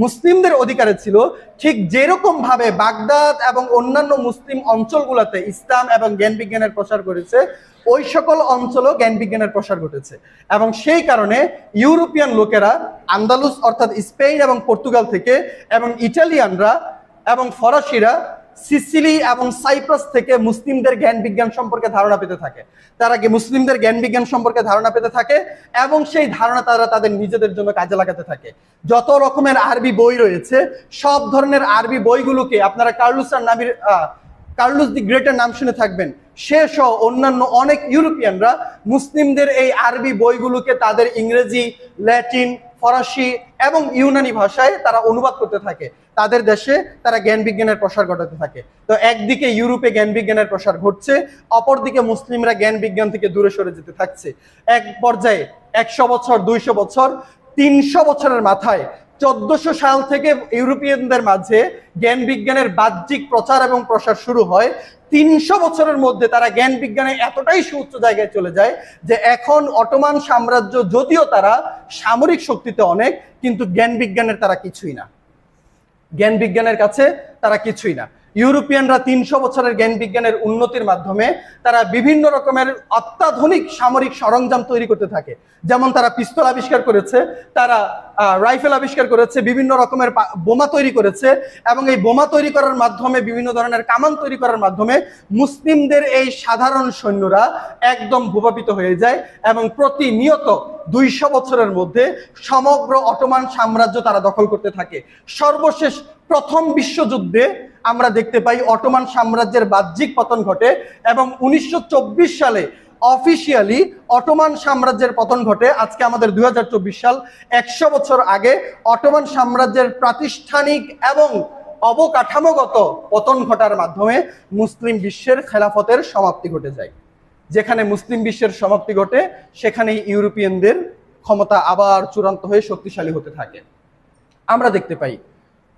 মুসলিমদের অধিকারে ছিল, ঠিক যেরকম ভাবে বাগদাদ এবং অন্যান্য মুসলিম অঞ্চলগুলোতে ইসলাম এবং জ্ঞান বিজ্ঞানের প্রসার করেছে, ওই সকল অঞ্চলও জ্ঞান বিজ্ঞানের প্রসার ঘটেছে। এবং সেই কারণে ইউরোপিয়ান লোকেরা আন্দালুস অর্থাৎ স্পেন এবং পর্তুগাল থেকে এবং ইটালিয়ানরা এবং ফরাসিরা সিসিলি এবং সাইপ্রাস থেকে মুসলিমদের জ্ঞান বিজ্ঞান সম্পর্কে ধারণা পেতে থাকে। তারা মুসলিমদের জ্ঞান বিজ্ঞান সম্পর্কে ধারণা পেতে থাকে এবং সেই ধারণা তারা তাদের নিজেদের জন্য কাজে লাগাতে থাকে। যত রকমের আরবি বই রয়েছে, সব ধরনের আরবি বইগুলোকে আপনারা কার্লুস দি গ্রেটের নাম শুনে থাকবেন, সে সহ অন্যান্য অনেক ইউরোপিয়ানরা মুসলিমদের এই আরবি বইগুলোকে তাদের ইংরেজি, ল্যাটিন, ফরাসি এবং ইউনানি ভাষায় তারা অনুবাদ করতে থাকে। তাদের দেশে তারা জ্ঞান বিজ্ঞানের প্রসার ঘটাতে থাকে। তো একদিকে ইউরোপে জ্ঞান বিজ্ঞানের প্রসার ঘটছে, অপরদিকে মুসলিমরা জ্ঞান বিজ্ঞান থেকে দূরে সরে যেতে থাকছে। এক পর্যায়ে 100 বছর, 200 বছর, 300 বছরের মাথায় 1400 সাল থেকে ইউরোপিয়ানদের মাঝে জ্ঞান বিজ্ঞানের বাহ্যিক প্রচার এবং প্রসার শুরু হয়। 300 বছরের মধ্যে তারা জ্ঞান বিজ্ঞানে এতটাই সুউচ্চ জায়গায় চলে যায় যে এখন অটোমান সাম্রাজ্য যদিও তারা সামরিক শক্তিতে অনেক, কিন্তু জ্ঞান বিজ্ঞানের তারা কিছুই না। জ্ঞান বিজ্ঞানের কাছে তারা কিছুই না। ইউরোপিয়ানরা 300 বছরের জ্ঞান বিজ্ঞানের উন্নতির মাধ্যমে তারা বিভিন্ন রকমের অত্যাধুনিক সামরিক সরঞ্জাম তৈরি করতে থাকে। যেমন তারা পিস্তল আবিষ্কার করেছে, তারা রাইফেল আবিষ্কার করেছে, বিভিন্ন রকমের বোমা তৈরি করেছে এবং এই বোমা তৈরি করার মাধ্যমে, বিভিন্ন ধরনের কামান তৈরি করার মাধ্যমে মুসলিমদের এই সাধারণ সৈন্যরা একদম ভূপাতিত হয়ে যায় এবং প্রতিনিয়ত 200 বছরের মধ্যে সমগ্র অটোমান সাম্রাজ্য তারা দখল করতে থাকে। সর্বশেষ প্রথম বিশ্বযুদ্ধে আমরা দেখতে পাই অটোমান সাম্রাজ্যের বাহ্যিক পতন ঘটে এবং 1924 সালে অফিসিয়ালি অটোমান সাম্রাজ্যের পতন ঘটে। আজকে আমাদের 2024 সাল, 100 বছর আগে অটোমান সাম্রাজ্যের প্রাতিষ্ঠানিক এবং অবকাঠামোগত পতন ঘটার মাধ্যমে মুসলিম বিশ্বের খেলাফতের সমাপ্তি ঘটে যায়। যেখানে মুসলিম বিশ্বের সমাপ্তি ঘটে, সেখানে ইউরোপিয়ানদের ক্ষমতা আবার চূড়ান্ত হয়ে শক্তিশালী হতে থাকে। আমরা দেখতে পাই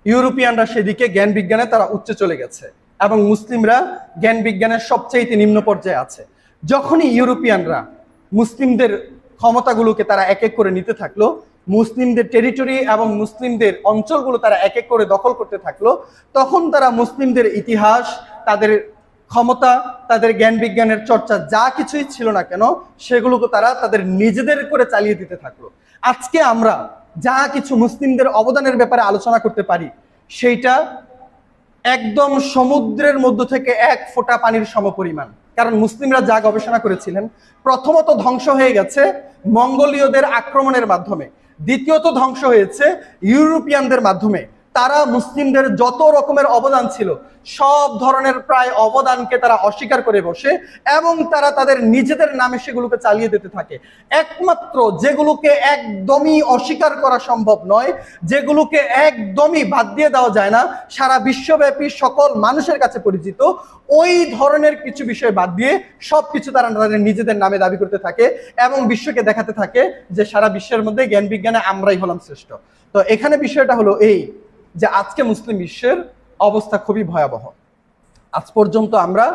ইউরোপিয়ানরা সেদিকে জ্ঞান বিজ্ঞানে তারা উচ্চে চলে গেছে এবং মুসলিমরা জ্ঞান বিজ্ঞানের সবচেয়ে নিম্ন পর্যায়ে আছে। যখনই ইউরোপিয়ানরা মুসলিমদের ক্ষমতাগুলোকে তারা এক এক করে নিতে থাকলো, মুসলিমদের টেরিটরি এবং মুসলিমদের অঞ্চলগুলো তারা এক এক করে দখল করতে থাকলো, তখন তারা মুসলিমদের ইতিহাস, তাদের ক্ষমতা, তাদের জ্ঞান বিজ্ঞানের চর্চা যা কিছুই ছিল না কেন, সেগুলোকে তারা তাদের নিজেদের করে চালিয়ে দিতে থাকলো। আজকে আমরা যা কিছু মুসলিমদের অবদানের ব্যাপারে আলোচনা করতে পারি সেইটা একদম সমুদ্রের মধ্য থেকে এক ফোঁটা পানির সমপরিমাণ। কারণ মুসলিমরা যা গবেষণা করেছিলেন, প্রথমত ধ্বংস হয়ে গেছে মঙ্গোলীয়দের আক্রমণের মাধ্যমে, দ্বিতীয়ত ধ্বংস হয়েছে ইউরোপিয়ানদের মাধ্যমে। তারা মুসলিমদের যত রকমের অবদান ছিল সব ধরনের প্রায় অবদানকে তারা অস্বীকার করে বসে এবং তারা তাদের নিজেদের নামে সেগুলোকে চালিয়ে দিতে থাকে। একমাত্র যেগুলোকে একদমই অস্বীকার করা সম্ভব নয়, যেগুলোকে একদমই বাদ দিয়ে দেওয়া যায় না, সারা বিশ্বব্যাপী সকল মানুষের কাছে পরিচিত, ওই ধরনের কিছু বিষয় বাদ দিয়ে সবকিছু তারা তাদের নিজেদের নামে দাবি করতে থাকে এবং বিশ্বকে দেখাতে থাকে যে সারা বিশ্বের মধ্যে জ্ঞান বিজ্ঞানে আমরাই হলাম শ্রেষ্ঠ। তো এখানে বিষয়টা হলো এই যে আজকে মুসলিম বিশ্বের অবস্থা খুবই ভয়াবহ। আজ পর্যন্ত আমরা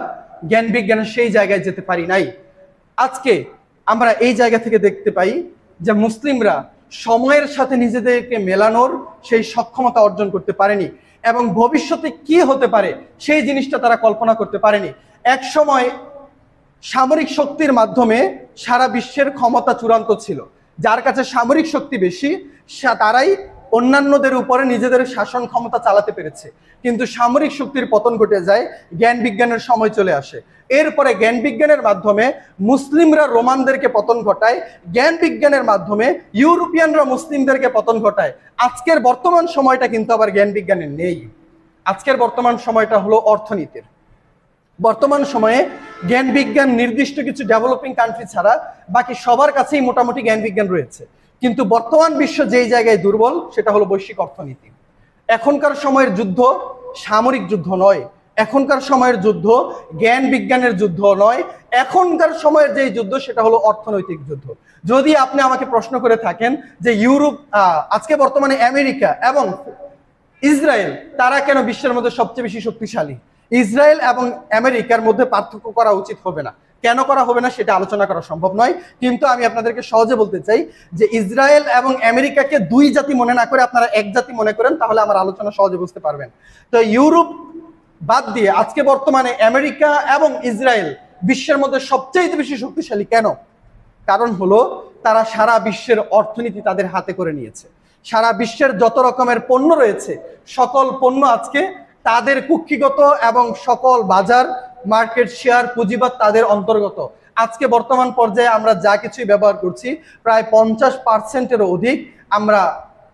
জ্ঞান বিজ্ঞানের সেই জায়গায় যেতে পারি নাই। আজকে আমরা এই জায়গা থেকে দেখতে পাই যে মুসলিমরা সময়ের সাথে নিজেদেরকে মেলানোর সেই সক্ষমতা অর্জন করতে পারেনি এবং ভবিষ্যতে কি হতে পারে সেই জিনিসটা তারা কল্পনা করতে পারেনি। এক সময় সামরিক শক্তির মাধ্যমে সারা বিশ্বের ক্ষমতা চূড়ান্ত ছিল। যার কাছে সামরিক শক্তি বেশি তারাই অন্যান্যদের উপরে নিজেদের শাসন ক্ষমতা চালাতে পেরেছে। কিন্তু সামরিক শক্তির পতন ঘটে যায়, জ্ঞান বিজ্ঞানের সময় চলে আসে। এরপরে জ্ঞান বিজ্ঞানের মাধ্যমে মুসলিমরা রোমানদেরকে পতন ঘটায়, জ্ঞান বিজ্ঞানের মাধ্যমে ইউরোপিয়ানরা মুসলিমদেরকে পতন ঘটায়। আজকের বর্তমান সময়টা কিন্তু আবার জ্ঞান বিজ্ঞানের নেই। আজকের বর্তমান সময়টা হলো অর্থনীতির। বর্তমান সময়ে জ্ঞান বিজ্ঞান নির্দিষ্ট কিছু ডেভেলপিং কান্ট্রি ছাড়া বাকি সবার কাছেই মোটামুটি জ্ঞান বিজ্ঞান রয়েছে। কিন্তু বর্তমান বিশ্ব যেই জায়গায় দুর্বল সেটা হলো বৈশ্বিক অর্থনীতি। এখনকার সময়ের যুদ্ধ সামরিক যুদ্ধ নয়, এখনকার সময়ের যুদ্ধ জ্ঞান বিজ্ঞানের যুদ্ধ নয়, এখনকার সময়ের যে যুদ্ধ সেটা হলো অর্থনৈতিক যুদ্ধ। যদি আপনি আমাকে প্রশ্ন করে থাকেন যে আজকে বর্তমানে আমেরিকা এবং ইসরায়েল তারা কেন বিশ্বের মধ্যে সবচেয়ে বেশি শক্তিশালী, ইসরায়েল এবং আমেরিকার মধ্যে পার্থক্য করা উচিত হবে না। কেন করা হবে না সেটা আলোচনা করা সম্ভব নয়, কিন্তু আমি আপনাদেরকে সহজে বলতে চাই যে ইসরায়েল এবং আমেরিকাকে দুই জাতি মনে না করে আপনারা এক জাতি মনে করেন, তাহলে আমার আলোচনা সহজে বুঝতে পারবেন। তো ইউরোপ বাদ দিয়ে আজকে বর্তমানে আমেরিকা এবং ইসরায়েল বিশ্বের মধ্যে সবচেয়ে বেশি শক্তিশালী। কেন? কারণ হলো তারা সারা বিশ্বের অর্থনীতি তাদের হাতে করে নিয়েছে। সারা বিশ্বের যত রকমের পণ্য রয়েছে সকল পণ্য আজকে তাদের কুক্ষিগত এবং সকল বাজার মার্কেট শেয়ার পুঁজিবাদ তাদের অন্তর্গত। আজকে বর্তমান পর্যায়ে আমরা যা কিছুই ব্যবহার করছি প্রায় 50%-এরও অধিক আমরা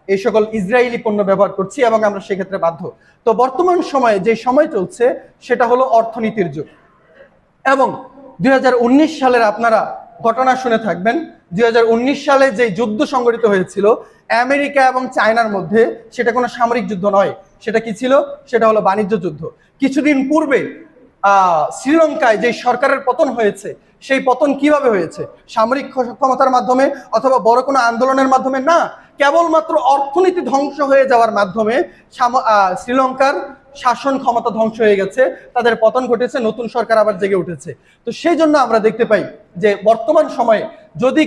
এই সকল ইসরায়েলি পণ্য ব্যবহার করছি এবং আমরা সেক্ষেত্রে বাধ্য। তো বর্তমান সময়ে যে সময় চলছে সেটা হলো অর্থনীতির যুগ। এবং 2019 সালের আপনারা ঘটনা শুনে থাকবেন, 2019 সালে যে যুদ্ধ সংঘটিত হয়েছিল আমেরিকা এবং চায়নার মধ্যে, সেটা কোনো সামরিক যুদ্ধ নয়। সেটা কি ছিল? সেটা হলো বাণিজ্য যুদ্ধ। কিছুদিন পূর্বে শ্রীলঙ্কায় যে সরকারের পতন হয়েছে, সেই পতন কিভাবে হয়েছে? সামরিক ক্ষমতার মাধ্যমে অথবা বড় কোনো আন্দোলনের মাধ্যমে না, কেবলমাত্র অর্থনীতি ধ্বংস হয়ে যাওয়ার মাধ্যমে শ্রীলঙ্কার শাসন ক্ষমতা ধ্বংস হয়ে গেছে, তাদের পতন ঘটেছে, নতুন সরকার আবার জেগে উঠেছে। তো সেই জন্য আমরা দেখতে পাই যে বর্তমান সময়ে যদি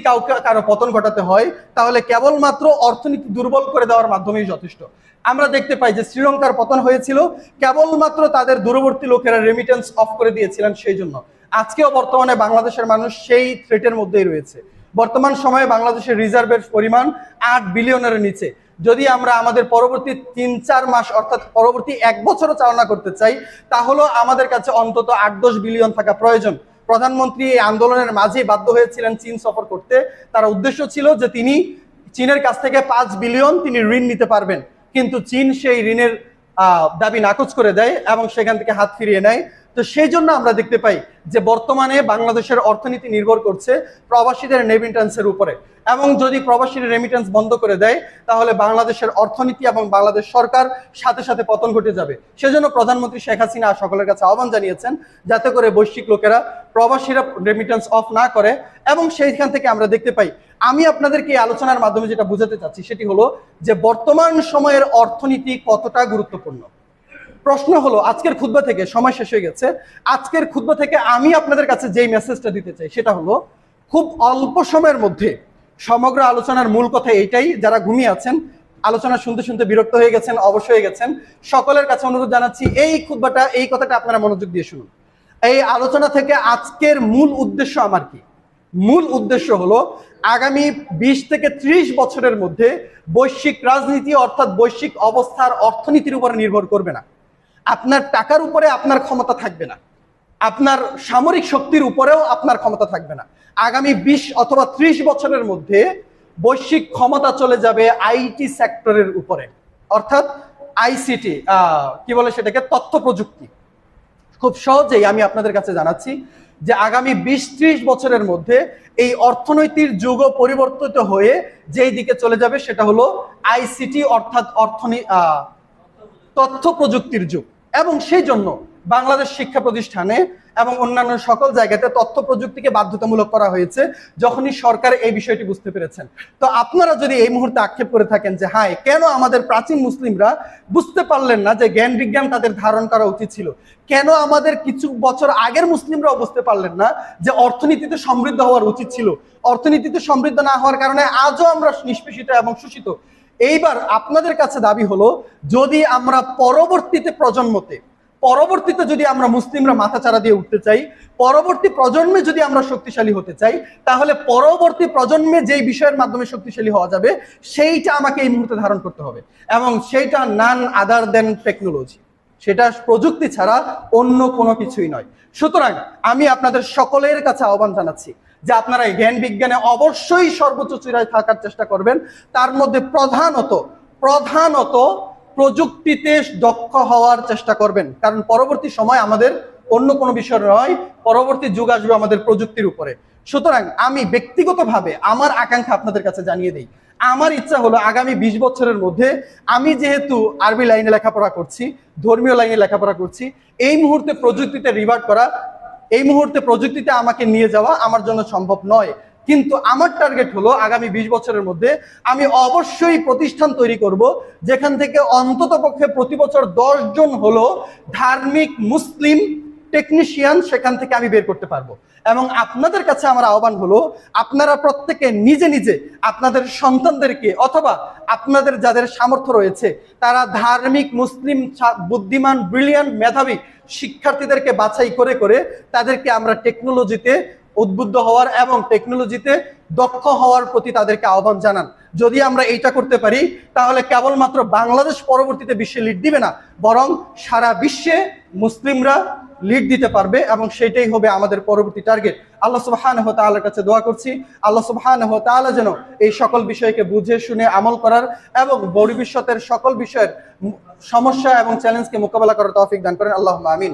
কারো পতন ঘটাতে হয় তাহলে কেবলমাত্র অর্থনীতি দুর্বল করে দেওয়ার মাধ্যমেই যথেষ্ট। আমরা দেখতে পাই যে শ্রীলঙ্কার পতন হয়েছিল কেবলমাত্র তাদের দূরবর্তী লোকেরা রেমিটেন্স অফ করে দিয়েছিলেন, সেই জন্য। আজকেও বর্তমানে বাংলাদেশের মানুষ সেই থ্রেটের মধ্যেই রয়েছে। বর্তমান সময়ে বাংলাদেশের রিজার্ভের পরিমাণ 8 বিলিয়নের নিচে। যদি আমরা আমাদের পরবর্তী 3-4 মাস অর্থাৎ পরবর্তী 1 বছরও চালনা করতে চাই তাহলে আমাদের কাছে অন্তত 8-10 বিলিয়ন থাকা প্রয়োজন। প্রধানমন্ত্রী এই আন্দোলনের মাঝেই বাধ্য হয়েছিলেন চীন সফর করতে। তার উদ্দেশ্য ছিল যে তিনি চীনের কাছ থেকে 5 বিলিয়ন তিনি ঋণ নিতে পারবেন, কিন্তু চীন সেই ঋণের দাবি নাকচ করে দেয় এবং সেখান থেকে হাত ফিরিয়ে নেয়। তো সেই জন্য আমরা দেখতে পাই যে বর্তমানে বাংলাদেশের অর্থনীতি নির্ভর করছে প্রবাসীদের রেমিটেন্সের উপরে, এবং যদি প্রবাসীর রেমিটেন্স বন্ধ করে দেয় তাহলে বাংলাদেশের অর্থনীতি এবং বাংলাদেশ সরকার সাথে সাথে পতন ঘটে যাবে। সেজন্য প্রধানমন্ত্রী শেখ হাসিনা সকলের কাছে আহ্বান জানিয়েছেন যাতে করে বৈশ্বিক লোকেরা প্রবাসীরা রেমিটেন্স অফ না করে। এবং সেইখান থেকে আমরা দেখতে পাই, আমি আপনাদেরকে এই আলোচনার মাধ্যমে যেটা বোঝাতে চাচ্ছি সেটি হলো যে বর্তমান সময়ের অর্থনীতি কতটা গুরুত্বপূর্ণ। প্রশ্ন হলো, আজকের খুতবা থেকে, সময় শেষ হয়ে গেছে, আজকের খুতবা থেকে আমি আপনাদের কাছে যেই মেসেজটা দিতে চাই সেটা হলো খুব অল্প সময়ের মধ্যে সমগ্র আলোচনার মূল কথা এইটাই। যারা ঘুমিয়ে আছেন, আলোচনা শুনতে শুনতে বিরক্ত হয়ে গেছেন, অবশ্য হয়ে গেছেন, সকলের কাছে অনুরোধ জানাচ্ছি এই খুতবাটা, এই কথাটা আপনারা মনোযোগ দিয়ে শুনুন। এই আলোচনা থেকে আজকের মূল উদ্দেশ্য আমার কি? মূল উদ্দেশ্য হলো আগামী 20 থেকে 30 বছরের মধ্যে বৈশ্বিক রাজনীতি অর্থাৎ বৈশ্বিক অবস্থার অর্থনীতির উপরে নির্ভর করবে না, আপনার টাকার উপরে আপনার ক্ষমতা থাকবে না, আপনার সামরিক শক্তির উপরেও আপনার ক্ষমতা থাকবে না। আগামী 20 অথবা 30 বছরের মধ্যে বৈশ্বিক ক্ষমতা চলে যাবে আইটি সেক্টরের উপরে, অর্থাৎ আইসিটি, কি বলে সেটাকে, তথ্য প্রযুক্তি। খুব সহজেই আমি আপনাদের কাছে জানাচ্ছি যে আগামী 20-30 বছরের মধ্যে এই অর্থনৈতিক যুগ পরিবর্তিত হয়ে যেই দিকে চলে যাবে সেটা হলো আইসিটি অর্থাৎ তথ্য প্রযুক্তির যুগ। এবং সেই জন্য বাংলাদেশ শিক্ষা প্রতিষ্ঠানে এবং অন্যান্য সকল জায়গাতে তথ্য প্রযুক্তিকে বাধ্যতামূলক করা হয়েছে যখনই সরকার এই বিষয়টি বুঝতে পেরেছেন। তো আপনারা যদি এই মুহূর্তে আক্ষেপ করে থাকেন যে হ্যাঁ, কেন আমাদের প্রাচীন মুসলিমরা বুঝতে পারলেন না যে জ্ঞান বিজ্ঞান তাদের ধারণ করা উচিত ছিল, কেন আমাদের কিছু বছর আগের মুসলিমরাও বুঝতে পারলেন না যে অর্থনীতিতে সমৃদ্ধ হওয়ার উচিত ছিল, অর্থনীতিতে সমৃদ্ধ না হওয়ার কারণে আজও আমরা নিষ্পেষিত এবং শোষিত। এইবার আপনাদের কাছে দাবি হলো, যদি আমরা পরবর্তীতে যদি আমরা মুসলিমরা মাথাচাড়া দিয়ে উঠতে চাই, পরবর্তী প্রজন্মে যদি আমরা শক্তিশালী হতে চাই, তাহলে পরবর্তী প্রজন্মে যেই বিষয়ের মাধ্যমে শক্তিশালী হওয়া যাবে সেইটা আমাকে এই মুহূর্তে ধারণ করতে হবে, এবং সেইটা নান আদার দেন টেকনোলজি, সেটা প্রযুক্তি ছাড়া অন্য কোনো কিছুই নয়। সুতরাং আমি আপনাদের সকলের কাছে আহ্বান জানাচ্ছি যে আপনারা জ্ঞান বিজ্ঞানে অবশ্যই সর্বোচ্চ চূড়ায় থাকার চেষ্টা করবেন, তার মধ্যে প্রধানত প্রযুক্তিতে দক্ষ হওয়ার চেষ্টা করবেন, কারণ পরবর্তী সময় আমাদের অন্য কোনো বিষয় নয়, পরবর্তী যুগ আসবে আমাদের প্রযুক্তির উপরে। সুতরাং আমি ব্যক্তিগতভাবে আমার আকাঙ্ক্ষা আপনাদের কাছে জানিয়ে দিই, আমার ইচ্ছা হলো আগামী 20 বছরের মধ্যে, আমি যেহেতু আরবি লাইনে লেখাপড়া করছি, ধর্মীয় লাইনে লেখাপড়া করছি, এই মুহূর্তে প্রযুক্তিতে রিভার্ট করা, এই মুহূর্তে প্রযুক্তিতে আমাকে নিয়ে যাওয়া আমার জন্য সম্ভব নয়। কিন্তু আমার টার্গেট হলো আগামী 20 বছরের মধ্যে আমি অবশ্যই প্রতিষ্ঠান তৈরি করব যেখান থেকে অন্তত পক্ষে প্রতি বছর 10 জন হলো ধার্মিক মুসলিম টেকনিশিয়ান সেখান থেকে আমি বের করতে পারবো। এবং আপনাদের কাছে আমার আহ্বান হলো, আপনারা প্রত্যেকে নিজে নিজে আপনাদের সন্তানদেরকে অথবা আপনাদের যাদের সামর্থ্য রয়েছে তারা ধার্মিক মুসলিম বুদ্ধিমান ব্রিলিয়ান্ট মেধাবী শিক্ষার্থীদেরকে বাছাই করে করে তাদেরকে আমরা টেকনোলজিতে উদ্বুদ্ধ হওয়ার এবং টেকনোলজিতে দক্ষ হওয়ার প্রতি তাদেরকে আহ্বান জানান। যদি আমরা এইটা করতে পারি তাহলে কেবলমাত্র বাংলাদেশ পরবর্তীতে বিশ্বে লিড দিবে না, বরং সারা বিশ্বে মুসলিমরা লিড দিতে পারবে, এবং সেটাই হবে আমাদের পরবর্তী টার্গেট। আল্লাহ সুবহানাহু ওয়া তাআলার কাছে দোয়া করছি, আল্লাহ সুবহানাহু ওয়া তাআলা যেন এই সকল বিষয়কে বুঝে শুনে আমল করার এবং ভবিষ্যতের সকল বিষয়ের সমস্যা এবং চ্যালেঞ্জকে মোকাবেলা করার তৌফিক দান করেন। আল্লাহুম্মা আমিন।